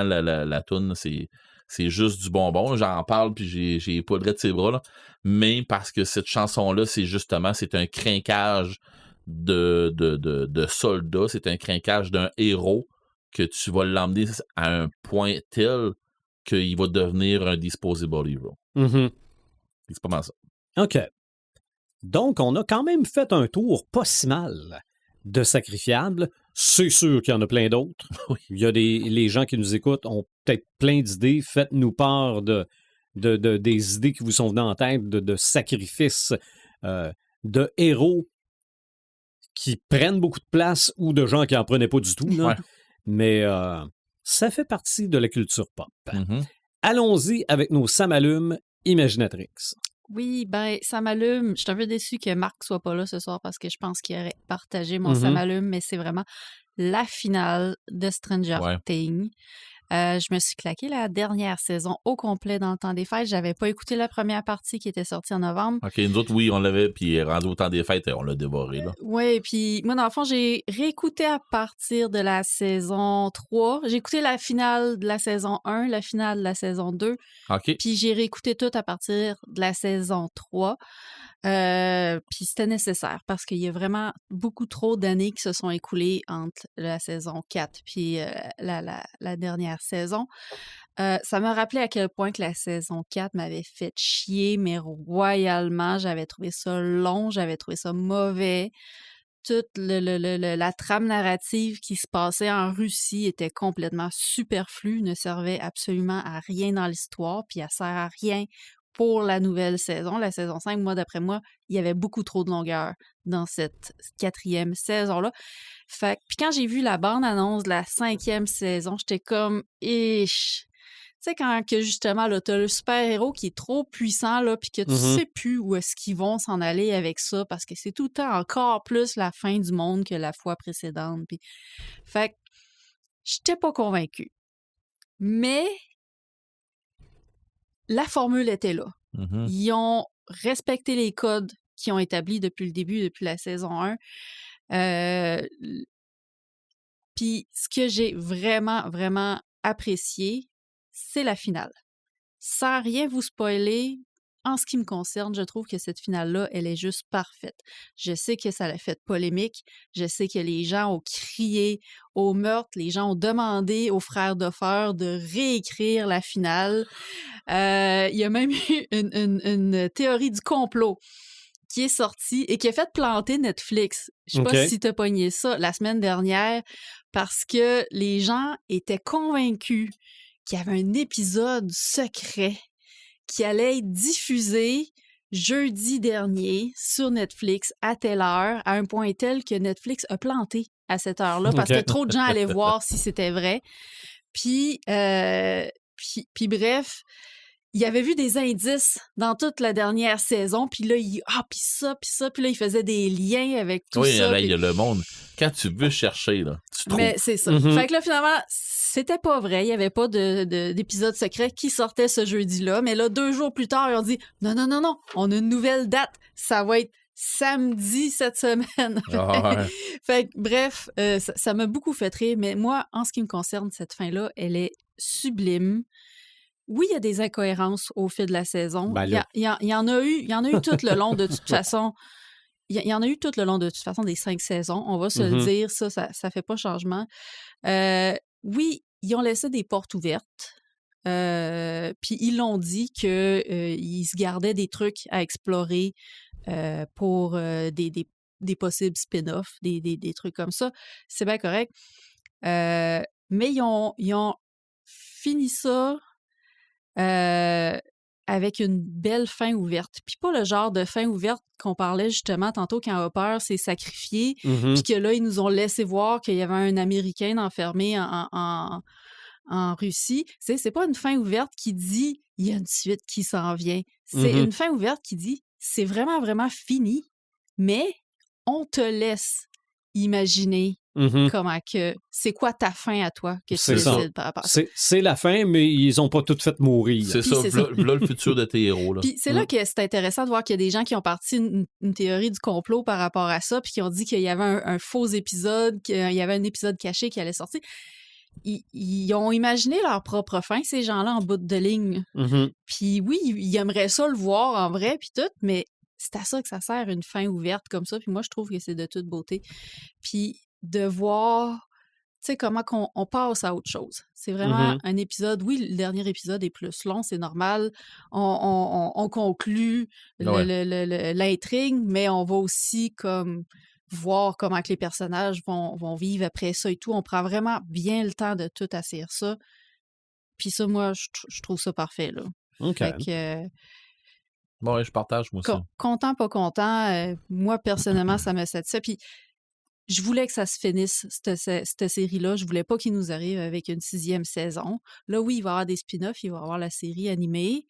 la toune, c'est juste du bonbon. J'en parle, puis j'ai pas de ses bras, là. Mais parce que cette chanson-là, c'est un crinquage de soldats, c'est un crinquage d'un héros que tu vas l'emmener à un point tel qu'il va devenir un Disposable Hero. C'est pas mal ça. OK. Donc, on a quand même fait un tour pas si mal de sacrifiables. C'est sûr qu'il y en a plein d'autres. Oui. Il y a les gens qui nous écoutent ont peut-être plein d'idées. Faites-nous part des idées qui vous sont venues en tête, de sacrifices, de héros qui prennent beaucoup de place ou de gens qui n'en prenaient pas du tout. Là. Ouais. Mais ça fait partie de la culture pop. Mm-hmm. Allons-y avec nos Samalumes Imaginatrix. Oui, ben, ça m'allume. Je suis un peu déçue que Marc soit pas là ce soir parce que je pense qu'il aurait partagé mon ça m'allume, mais c'est vraiment la finale de Stranger Things. Je me suis claqué la dernière saison au complet dans le temps des fêtes. J'avais pas écouté la première partie qui était sortie en novembre. OK, nous autres, oui, on l'avait, puis rendu au temps des fêtes, on l'a dévoré, là. Oui, puis moi, dans le fond, j'ai réécouté à partir de la saison 3. J'ai écouté la finale de la saison 1, la finale de la saison 2. OK. Puis j'ai réécouté tout à partir de la saison 3. Puis c'était nécessaire parce qu'il y a vraiment beaucoup trop d'années qui se sont écoulées entre la saison 4 puis la dernière saison. Ça m'a rappelé à quel point que la saison 4 m'avait fait chier, mais royalement. J'avais trouvé ça long, j'avais trouvé ça mauvais. toute la trame narrative qui se passait en Russie était complètement superflue, ne servait absolument à rien dans l'histoire, puis elle sert à rien pour la nouvelle saison. La saison 5, moi, d'après moi, il y avait beaucoup trop de longueur dans cette 4e saison-là. Fait que, puis quand j'ai vu la bande-annonce de la 5e saison, j'étais comme « ish ». Tu sais, quand que justement, là, t'as le super-héros qui est trop puissant, là, puis que tu sais plus où est-ce qu'ils vont s'en aller avec ça, parce que c'est tout le temps encore plus la fin du monde que la fois précédente. Puis... Fait que, j'étais pas convaincue. Mais, la formule était là. Ils ont respecté les codes qui ont établis depuis le début, depuis la saison 1. Puis, ce que j'ai vraiment, vraiment apprécié, c'est la finale. Sans rien vous spoiler, en ce qui me concerne, je trouve que cette finale-là, elle est juste parfaite. Je sais que ça a fait polémique. Je sais que les gens ont crié au meurtre. Les gens ont demandé aux frères Duffer de réécrire la finale. Il y a même eu une théorie du complot qui est sortie et qui a fait planter Netflix. Je sais pas si t'as pogné ça la semaine dernière, parce que les gens étaient convaincus qu'il y avait un épisode secret qui allait être diffusé jeudi dernier sur Netflix à telle heure, à un point tel que Netflix a planté à cette heure-là, parce que trop de gens allaient voir si c'était vrai. Puis bref, il avait vu des indices dans toute la dernière saison, puis là, puis ça, puis là, il faisait des liens avec tout ça. Oui, là, il y a le monde. Quand tu veux chercher, là, tu trouves. Mais c'est ça. Fait que là, finalement, c'était pas vrai. Il n'y avait pas d'épisode secret qui sortait ce jeudi-là. Mais là, 2 jours plus tard, ils ont dit « Non, on a une nouvelle date. Ça va être samedi cette semaine. » Fait que, bref, ça m'a beaucoup fait rire. Mais moi, en ce qui me concerne, cette fin-là, elle est sublime. Oui, il y a des incohérences au fil de la saison. Il y en a eu tout le long de toute façon. Il y en a eu tout le long de toute façon des 5 saisons. On va se le dire, ça fait pas changement. Oui, ils ont laissé des portes ouvertes. Puis ils l'ont dit qu'ils se gardaient des trucs à explorer pour des possibles spin-offs, des trucs comme ça. C'est bien correct. Mais ils ont fini ça avec une belle fin ouverte. Puis pas le genre de fin ouverte qu'on parlait justement tantôt quand Hopper s'est sacrifié, puis que là, ils nous ont laissé voir qu'il y avait un Américain enfermé en Russie. C'est pas une fin ouverte qui dit « il y a une suite qui s'en vient ». C'est une fin ouverte qui dit « c'est vraiment, vraiment fini, mais on te laisse imaginer comment que... C'est quoi ta fin à toi que tu décides par rapport à ça. C'est la fin, mais ils ont pas tout fait mourir. C'est ça, là le futur de tes héros. Là. Puis c'est là que c'est intéressant de voir qu'il y a des gens qui ont parti une théorie du complot par rapport à ça, puis qui ont dit qu'il y avait un faux épisode, qu'il y avait un épisode caché qui allait sortir. Ils ont imaginé leur propre fin, ces gens-là, en bout de ligne. Puis oui, ils aimeraient ça le voir en vrai, puis tout, mais c'est à ça que ça sert, une fin ouverte comme ça. Puis moi, je trouve que c'est de toute beauté. Puis de voir, tu sais, comment on passe à autre chose. C'est vraiment un épisode, oui, le dernier épisode est plus long, c'est normal. On conclut l'intrigue, mais on va aussi comme voir comment que les personnages vont vivre après ça et tout. On prend vraiment bien le temps de tout assaisir ça. Puis ça, moi, je trouve ça parfait, là. Fait que... Bon, je partage, moi aussi. Content, pas content, moi, personnellement, ça me satisfait. Puis je voulais que ça se finisse, cette série-là. Je voulais pas qu'il nous arrive avec une 6e saison. Là, oui, il va y avoir des spin-offs, il va y avoir la série animée.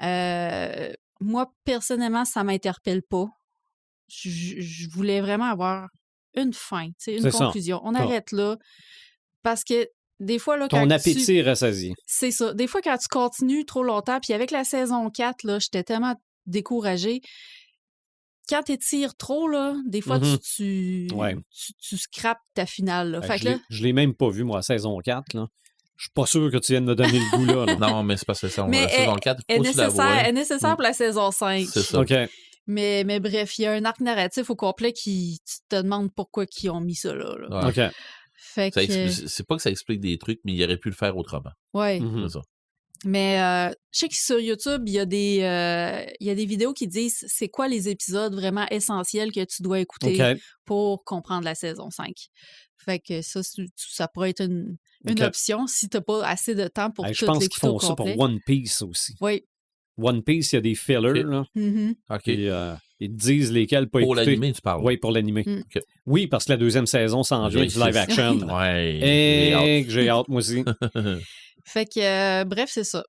Moi, personnellement, ça m'interpelle pas. Je voulais vraiment avoir une fin, une conclusion. On arrête là. Parce que des fois, là, ton appétit est rassasié. C'est ça. Des fois, quand tu continues trop longtemps, puis avec la saison 4, là, j'étais tellement découragée. Quand tu étires trop, là, des fois, tu scrapes ta finale. Là. Fait que je l'ai même pas vu, moi, la saison 4. Là. Je suis pas sûr que tu viennes me donner le goût là. Non, mais c'est parce que la saison 4, il faut que tu la vois. Elle est nécessaire pour la saison 5. C'est ça. OK. Mais bref, il y a un arc narratif au complet qui te demande pourquoi ils ont mis ça là. Ouais. OK. Fait que... C'est pas que ça explique des trucs, mais il aurait pu le faire autrement. Ouais. C'est ça. Mais je sais que sur YouTube, il y a des vidéos qui disent c'est quoi les épisodes vraiment essentiels que tu dois écouter OK. pour comprendre la saison 5. Fait que ça pourrait être une OK. option si tu n'as pas assez de temps pour Je tout pense qu'ils l'écouter au font ça pour complet. One Piece aussi. Oui. One Piece, il y a des fillers, OK. là. Mhm. OK. Puis, ils te disent lesquels pas Pour écouter. l'animé, tu parles. Oui, pour l'animé. Mm. OK. Oui, parce que la deuxième saison s'en vient du live action. Ouais. j'ai hâte. Et que j'ai hâte, moi aussi. Fait que, bref, c'est ça.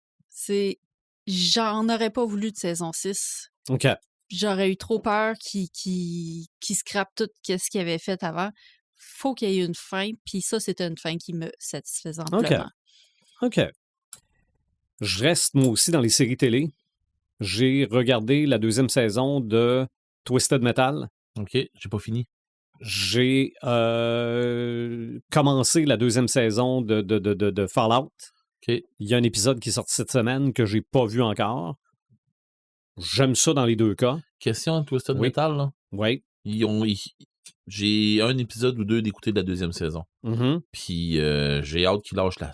J'en aurais pas voulu de saison 6. OK. J'aurais eu trop peur qu'il scrape tout ce qu'il avait fait avant. Faut qu'il y ait une fin, puis ça, c'était une fin qui me satisfaisait amplement. OK. Je reste, moi aussi, dans les séries télé. J'ai regardé la deuxième saison de Twisted Metal. OK, j'ai pas fini. J'ai commencé la deuxième saison de Fallout. OK. Il y a un épisode qui est sorti cette semaine que j'ai pas vu encore. J'aime ça dans les deux cas. Question de Twisted Oui. Metal, là. Oui. J'ai un épisode ou deux d'écouter de la deuxième saison. Mhm. Puis j'ai hâte qu'il lâche la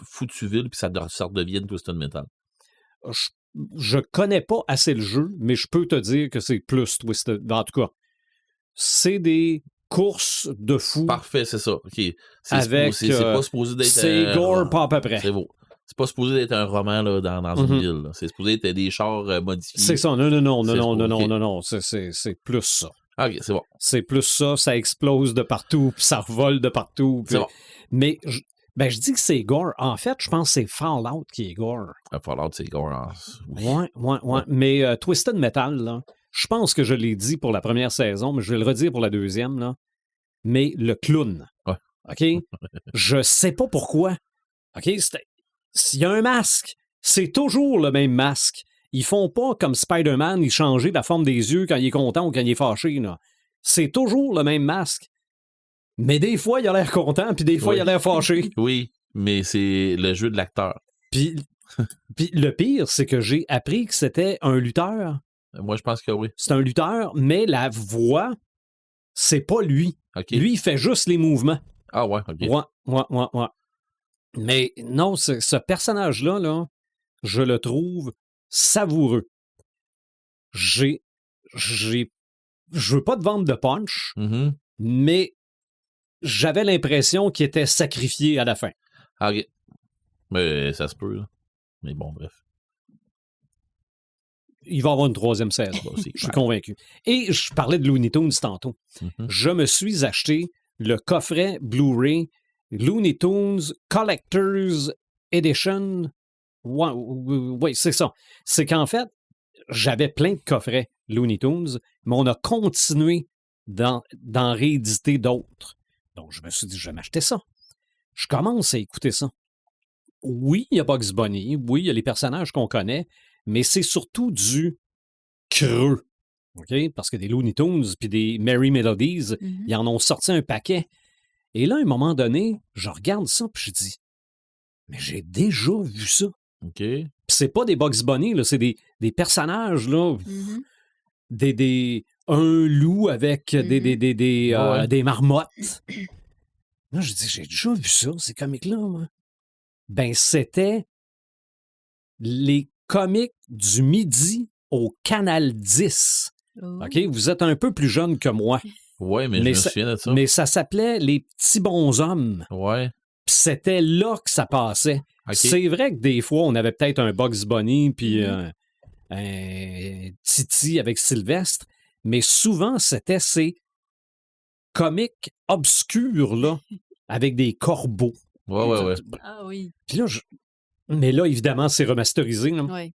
foutue ville puis ça redevienne Twisted Metal. Je connais pas assez le jeu, mais je peux te dire que c'est plus Twisted. En tout cas, c'est des courses de fous. Parfait, c'est ça. OK. Avec, c'est pas supposé d'être c'est gore pas à peu près. C'est beau. C'est pas supposé d'être un roman là, dans une ville. Là. C'est supposé être des chars modifiés. C'est ça. Non. C'est C'est plus ça. OK, c'est bon. C'est plus ça. Ça explose de partout, puis ça revole de partout. Puis... C'est bon. Mais je dis que c'est gore. En fait, je pense que c'est Fallout qui est gore. Fallout, c'est gore. Hein. Oui. Ouais. Mais Twisted Metal, là, je pense que je l'ai dit pour la première saison, mais je vais le redire pour la deuxième, là. Mais le clown. Ouais. OK? Je sais pas pourquoi. OK? S'il y a un masque, c'est toujours le même masque. Ils font pas comme Spider-Man, ils changent la forme des yeux quand il est content ou quand il est fâché, là. C'est toujours le même masque. Mais des fois, il a l'air content, puis des fois, il a l'air fâché. Oui, mais c'est le jeu de l'acteur. Puis le pire, c'est que j'ai appris que c'était un lutteur. Moi, je pense que oui. C'est un lutteur, mais la voix, c'est pas lui. Okay. Lui, il fait juste les mouvements. Ah ouais, OK. Ouais. Mais non, ce personnage-là, là, je le trouve savoureux. Je veux pas te vendre de punch, mais j'avais l'impression qu'il était sacrifié à la fin. Ah, OK. Mais ça se peut, là. Mais bon, bref. Il va y avoir une troisième saison. Je suis convaincu. Et je parlais de Looney Tunes tantôt. Je me suis acheté le coffret Blu-ray Looney Tunes Collector's Edition. Oui, c'est ça. C'est qu'en fait, j'avais plein de coffrets Looney Tunes, mais on a continué d'en rééditer d'autres. Donc, je me suis dit, je vais m'acheter ça. Je commence à écouter ça. Oui, il y a Bugs Bunny. Oui, il y a les personnages qu'on connaît, mais c'est surtout du creux. Okay? Parce que des Looney Tunes puis des Merry Melodies, ils en ont sorti un paquet. Et là, à un moment donné, je regarde ça puis je dis, mais j'ai déjà vu ça. OK. Puis c'est pas des Bugs Bunny, là, c'est des personnages, là. Un loup avec des marmottes. Là, je dis, j'ai déjà vu ça, ces comics-là. Moi. Ben, c'était les comics du midi au Canal 10. Oh. OK? Vous êtes un peu plus jeune que moi. Oui, mais je me souviens de ça. Mais ça s'appelait Les Petits Bonshommes. Ouais. Puis c'était là que ça passait. Okay. C'est vrai que des fois, on avait peut-être un Bugs Bunny puis un Titi avec Sylvestre, mais souvent, c'était ces comiques obscurs, là, avec des corbeaux. Ouais. Ah oui. Puis là, mais là, évidemment, c'est remasterisé. Là,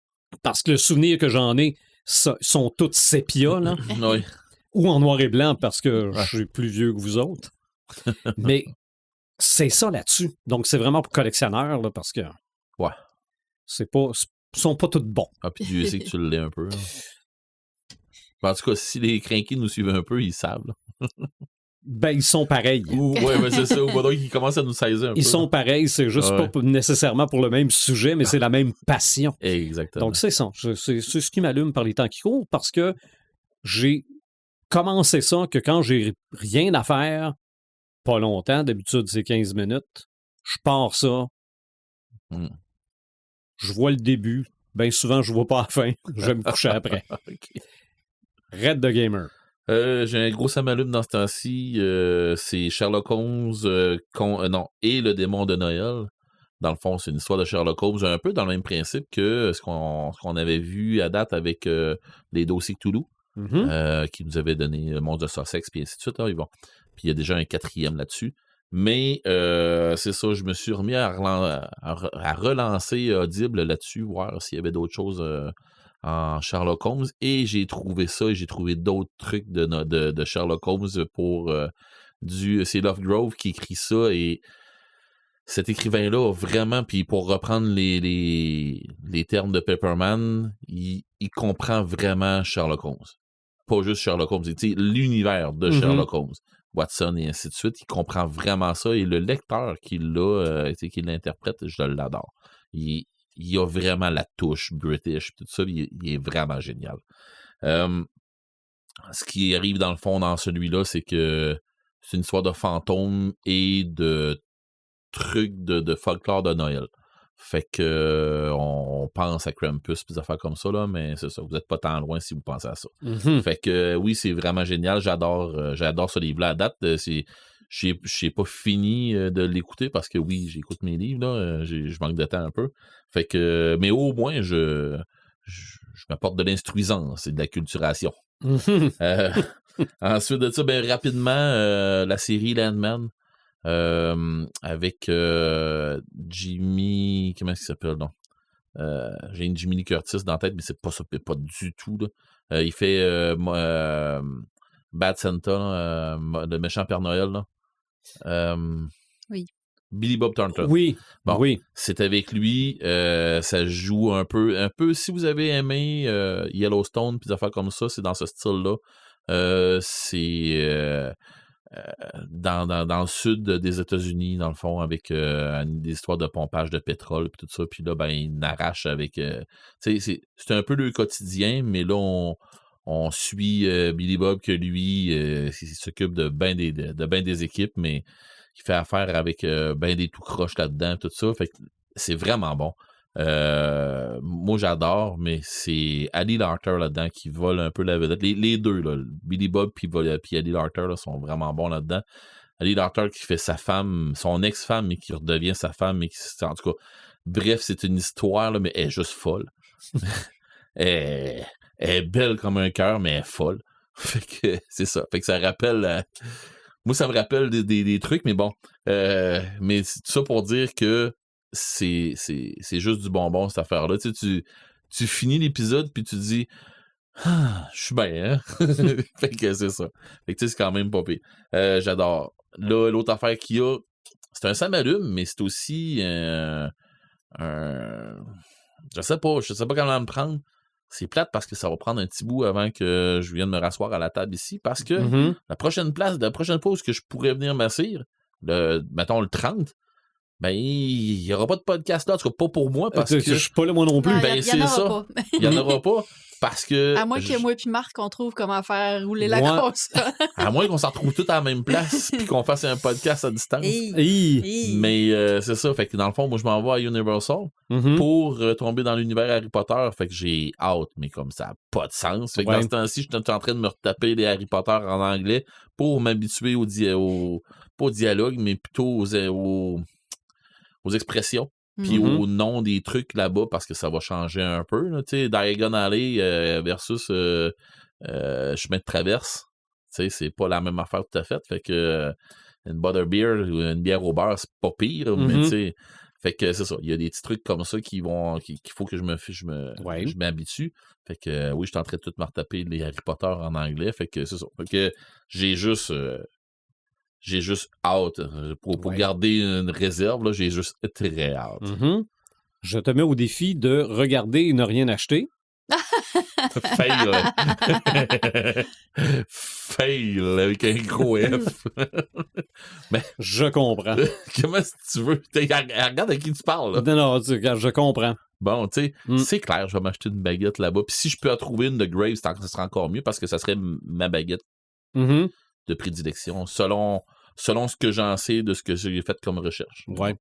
parce que le souvenir que j'en ai sont tous sépia, là. Oui. Ou en noir et blanc, parce que je suis plus vieux que vous autres. Mais c'est ça là-dessus. Donc, c'est vraiment pour collectionneurs, là, parce que... Ouais. C'est pas... Ils sont pas tous bons. Ah, puis Dieu sait que tu l'es un peu. En tout cas, si les crinqués nous suivent un peu, ils savent. Ben, ils sont pareils. Ouais, mais c'est ça. Ou donc, ils commencent à nous saisir un peu. Ils sont pareils, c'est juste pas nécessairement pour le même sujet, mais c'est la même passion. Exactement. Donc, c'est ça. C'est ce qui m'allume par les temps qui courent, parce que j'ai commencé ça que quand j'ai rien à faire, pas longtemps, d'habitude c'est 15 minutes, je pars ça. Je vois le début. Bien souvent, je vois pas la fin. Je vais me coucher après. Ok. Red the Gamer. J'ai un gros samalume dans ce temps-ci. C'est Sherlock Holmes et le démon de Noël. Dans le fond, c'est une histoire de Sherlock Holmes, un peu dans le même principe que ce qu'on avait vu à date avec les dossiers Cthulhu, qui nous avait donné le Monstre de Sussex, puis ainsi de suite. Là, puis il y a déjà un 4e là-dessus. Mais c'est ça, je me suis remis à relancer Audible là-dessus, voir s'il y avait d'autres choses en Sherlock Holmes. Et j'ai trouvé ça, et j'ai trouvé d'autres trucs de Sherlock Holmes pour c'est Lovegrove qui écrit ça, et cet écrivain-là, vraiment, puis pour reprendre les termes de Pepperman, il comprend vraiment Sherlock Holmes. Pas juste Sherlock Holmes, l'univers de Sherlock Holmes. Watson et ainsi de suite, il comprend vraiment ça, et le lecteur qui l'interprète, je l'adore. Il a vraiment la touche british, tout ça, il est vraiment génial. Ce qui arrive dans le fond dans celui-là, c'est que c'est une histoire de fantômes et de trucs de folklore de Noël. Fait que on pense à Krampus et des affaires comme ça, là, mais c'est ça, vous n'êtes pas tant loin si vous pensez à ça. Fait que oui, c'est vraiment génial. J'adore ce livre-là à date. Je n'ai pas fini de l'écouter parce que oui, j'écoute mes livres, là, je manque de temps un peu. Fait que, mais au moins, je m'apporte de l'instruisance et de la culturation. Ensuite de ça, rapidement, la série Landman. Avec Jimmy, comment est-ce qu'il s'appelle, non? J'ai une Jimmy Lee Curtis dans la tête, mais c'est pas ça, pas du tout, là. Il fait Bad Santa, le méchant Père Noël, là. Oui. Billy Bob Thornton. Oui. Bon, oui. c'est avec lui, ça joue un peu, si vous avez aimé Yellowstone, puis des affaires comme ça, c'est dans ce style-là. C'est dans le sud des États-Unis, dans le fond, avec des histoires de pompage de pétrole et tout ça. Puis là, il n'arrache avec... c'est un peu le quotidien, mais là, on suit Billy Bob, que lui, il s'occupe de ben des équipes, mais il fait affaire avec ben des tout croches là-dedans, tout ça. Fait que c'est vraiment bon. Moi, j'adore, mais c'est Ali Larter là-dedans qui vole un peu la vedette. Les deux, là, Billy Bob puis Ali Larter, là, sont vraiment bons là-dedans. Ali Larter qui fait sa femme, son ex-femme, mais qui redevient sa femme, mais en tout cas, bref, c'est une histoire, là, mais elle est juste folle. elle est belle comme un cœur, mais elle est folle. Fait que c'est ça. Fait que ça rappelle... moi, ça me rappelle des trucs, mais bon. Mais c'est tout ça pour dire que c'est juste du bonbon, cette affaire-là. Tu finis l'épisode, puis tu dis « Ah, je suis bien, hein? » Fait que c'est ça. Fait que c'est quand même pas pire. J'adore. Là, l'autre affaire qu'il y a, c'est un samalume, mais c'est aussi un... Je sais pas comment me prendre. C'est plate parce que ça va prendre un petit bout avant que je vienne me rasseoir à la table ici, parce que la prochaine pause que je pourrais venir m'asseoir, mettons le 30, il n'y aura pas de podcast là, en tout cas pas pour moi, parce que... Je suis pas là moi non plus. Non, c'est ça. Il n'y en aura pas, parce que... À moins que moi et Marc, on trouve comment faire rouler la console. À moins qu'on s'en retrouve tous à la même place puis qu'on fasse un podcast à distance. Mais c'est ça, fait que dans le fond, moi je m'en vais à Universal pour tomber dans l'univers Harry Potter, fait que j'ai hâte, mais comme ça n'a pas de sens. Fait que dans ce temps-ci, je suis en train de me retaper les Harry Potter en anglais pour m'habituer pas au dialogue, mais plutôt aux expressions. Puis au nom des trucs là-bas, parce que ça va changer un peu. Tu sais, Diagon Alley versus chemin de traverse. Tu sais, c'est pas la même affaire tout à fait. Fait que une butterbeer ou une bière au beurre, c'est pas pire. Mais tu sais, fait que c'est ça. Il y a des petits trucs comme ça qu'il faut que je m'habitue. Fait que oui, je suis en train de tout me retaper les Harry Potter en anglais. Fait que c'est ça. Fait que j'ai juste hâte. Pour garder une réserve, là, j'ai juste très hâte. Je te mets au défi de regarder et ne rien acheter. Fail. Fail avec un gros F. Mais, je comprends. Comment tu veux? Regarde à qui tu parles. Là. Non, je comprends. Bon, tu sais, c'est clair, je vais m'acheter une baguette là-bas. Puis si je peux en trouver une de Graves, ça serait encore mieux parce que ça serait ma baguette de prédilection, selon ce que j'en sais de ce que j'ai fait comme recherche. Ouais.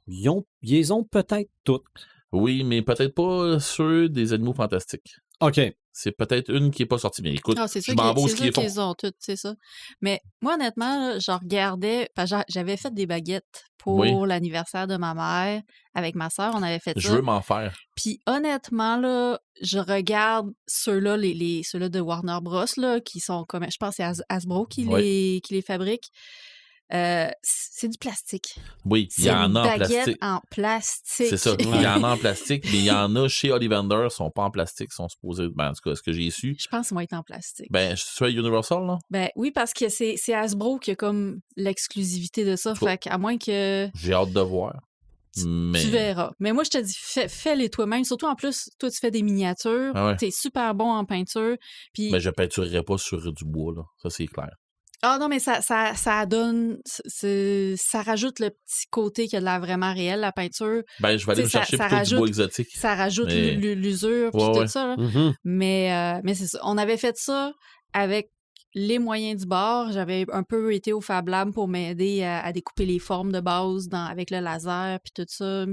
Ils les ont peut-être toutes. Oui, mais peut-être pas ceux des Animaux Fantastiques. OK. C'est peut-être une qui n'est pas sortie. Mais écoute, C'est je m'en vais où ce qu'ils font. qu'ils ont toutes, c'est ça. Mais moi, honnêtement, là, je regardais, parce que j'avais fait des baguettes pour l'anniversaire de ma mère avec ma sœur. On avait fait ça. Je veux m'en faire. Puis honnêtement, là, je regarde ceux-là, ceux-là de Warner Bros, là, qui sont comme, je pense que c'est Hasbro qui les fabrique. C'est du plastique. Oui, il y en a en plastique. C'est une baguette en plastique. C'est ça, il y en a en plastique, mais il y en a chez Ollivander, ils sont pas en plastique, ils sont supposés, en tout cas, ce que j'ai su. Je pense qu'ils vont être en plastique. Ben, je suis à Universal, là? Ben oui, parce que c'est Hasbro qui a comme l'exclusivité de ça, fait qu'à moins que... J'ai hâte de voir. Mais... Tu verras. Mais moi, je te dis, fais-les toi-même. Surtout, en plus, toi, tu fais des miniatures. Ah ouais. T'es super bon en peinture. Puis... Mais je peinturerai pas sur du bois, là. Ça, c'est clair. Ah non, mais ça donne... Ça rajoute le petit côté qui a de l'air vraiment réel, la peinture. Ben, je vais aller me chercher plutôt du bois exotique. Ça rajoute l'usure puis tout ça. Là. Mm-hmm. Mais c'est ça. On avait fait ça avec les moyens du bord. J'avais un peu été au Fab Lab pour m'aider à découper les formes de base avec le laser puis tout ça.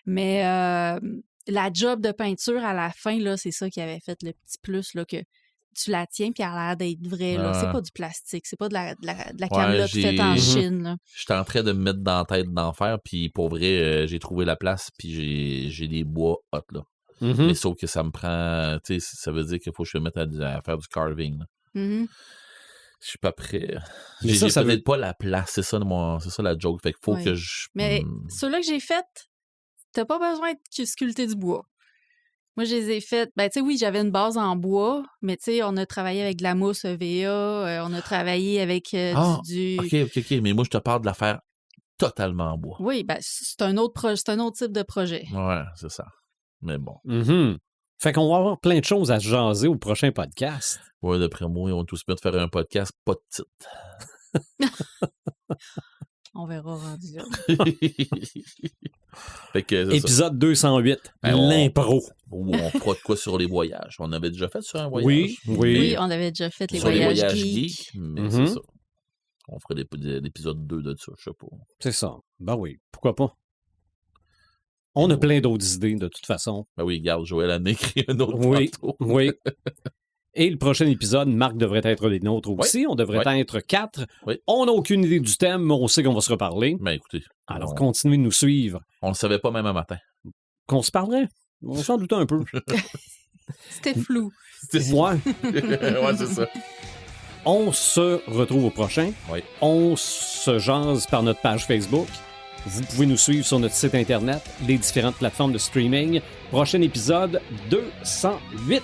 Mais la job de peinture à la fin, là, c'est ça qui avait fait le petit plus, là, que tu la tiens puis elle a l'air d'être vraie. Là. C'est pas du plastique, c'est pas de la camelote faite en Chine. Là. J'étais en train de me mettre dans la tête d'en faire, puis pour vrai, j'ai trouvé la place, puis j'ai des bois hot, là. Mm-hmm. Mais sauf que ça me prend... Tu sais, ça veut dire qu'il faut que je me mette à faire du carving. Là. Mm-hmm. Je suis pas prêt. Mais j'ai ça peut-être pas la place, c'est ça la joke. Fait qu'il faut que je... Mais ceux-là que j'ai fait, t'as pas besoin de sculpter du bois. Moi, je les ai faites. Ben, tu sais, oui, j'avais une base en bois, mais tu sais, on a travaillé avec de la mousse EVA, on a travaillé avec du. OK. Mais moi, je te parle de la faire totalement en bois. Oui, ben, c'est un autre type de projet. Ouais, c'est ça. Mais bon. Mm-hmm. Fait qu'on va avoir plein de choses à se jaser au prochain podcast. Ouais, d'après moi, ils vont tous bien de faire un podcast pas de titre. On verra rendu là. Fait que, épisode 208, l'impro. On fera de quoi sur les voyages. On avait déjà fait sur un voyage. Oui, on avait déjà fait les voyages geeks. Mais c'est ça. On ferait l'épisode 2 de ça, je sais pas. C'est ça. Ben oui, pourquoi pas. On a plein d'autres idées, de toute façon. Ben oui, regarde, Joël a écrit un autre tantôt. Oui. Et le prochain épisode, Marc devrait être des nôtres aussi. On devrait être 4. Oui. On n'a aucune idée du thème, mais on sait qu'on va se reparler. Ben écoutez. Alors, continuez de nous suivre. On le savait pas même un matin. Qu'on se parlerait. On s'en doutait un peu. C'était flou. Ouais. Ouais, c'est ça. On se retrouve au prochain. Oui. On se jase par notre page Facebook. Vous pouvez nous suivre sur notre site Internet, les différentes plateformes de streaming. Prochain épisode 208.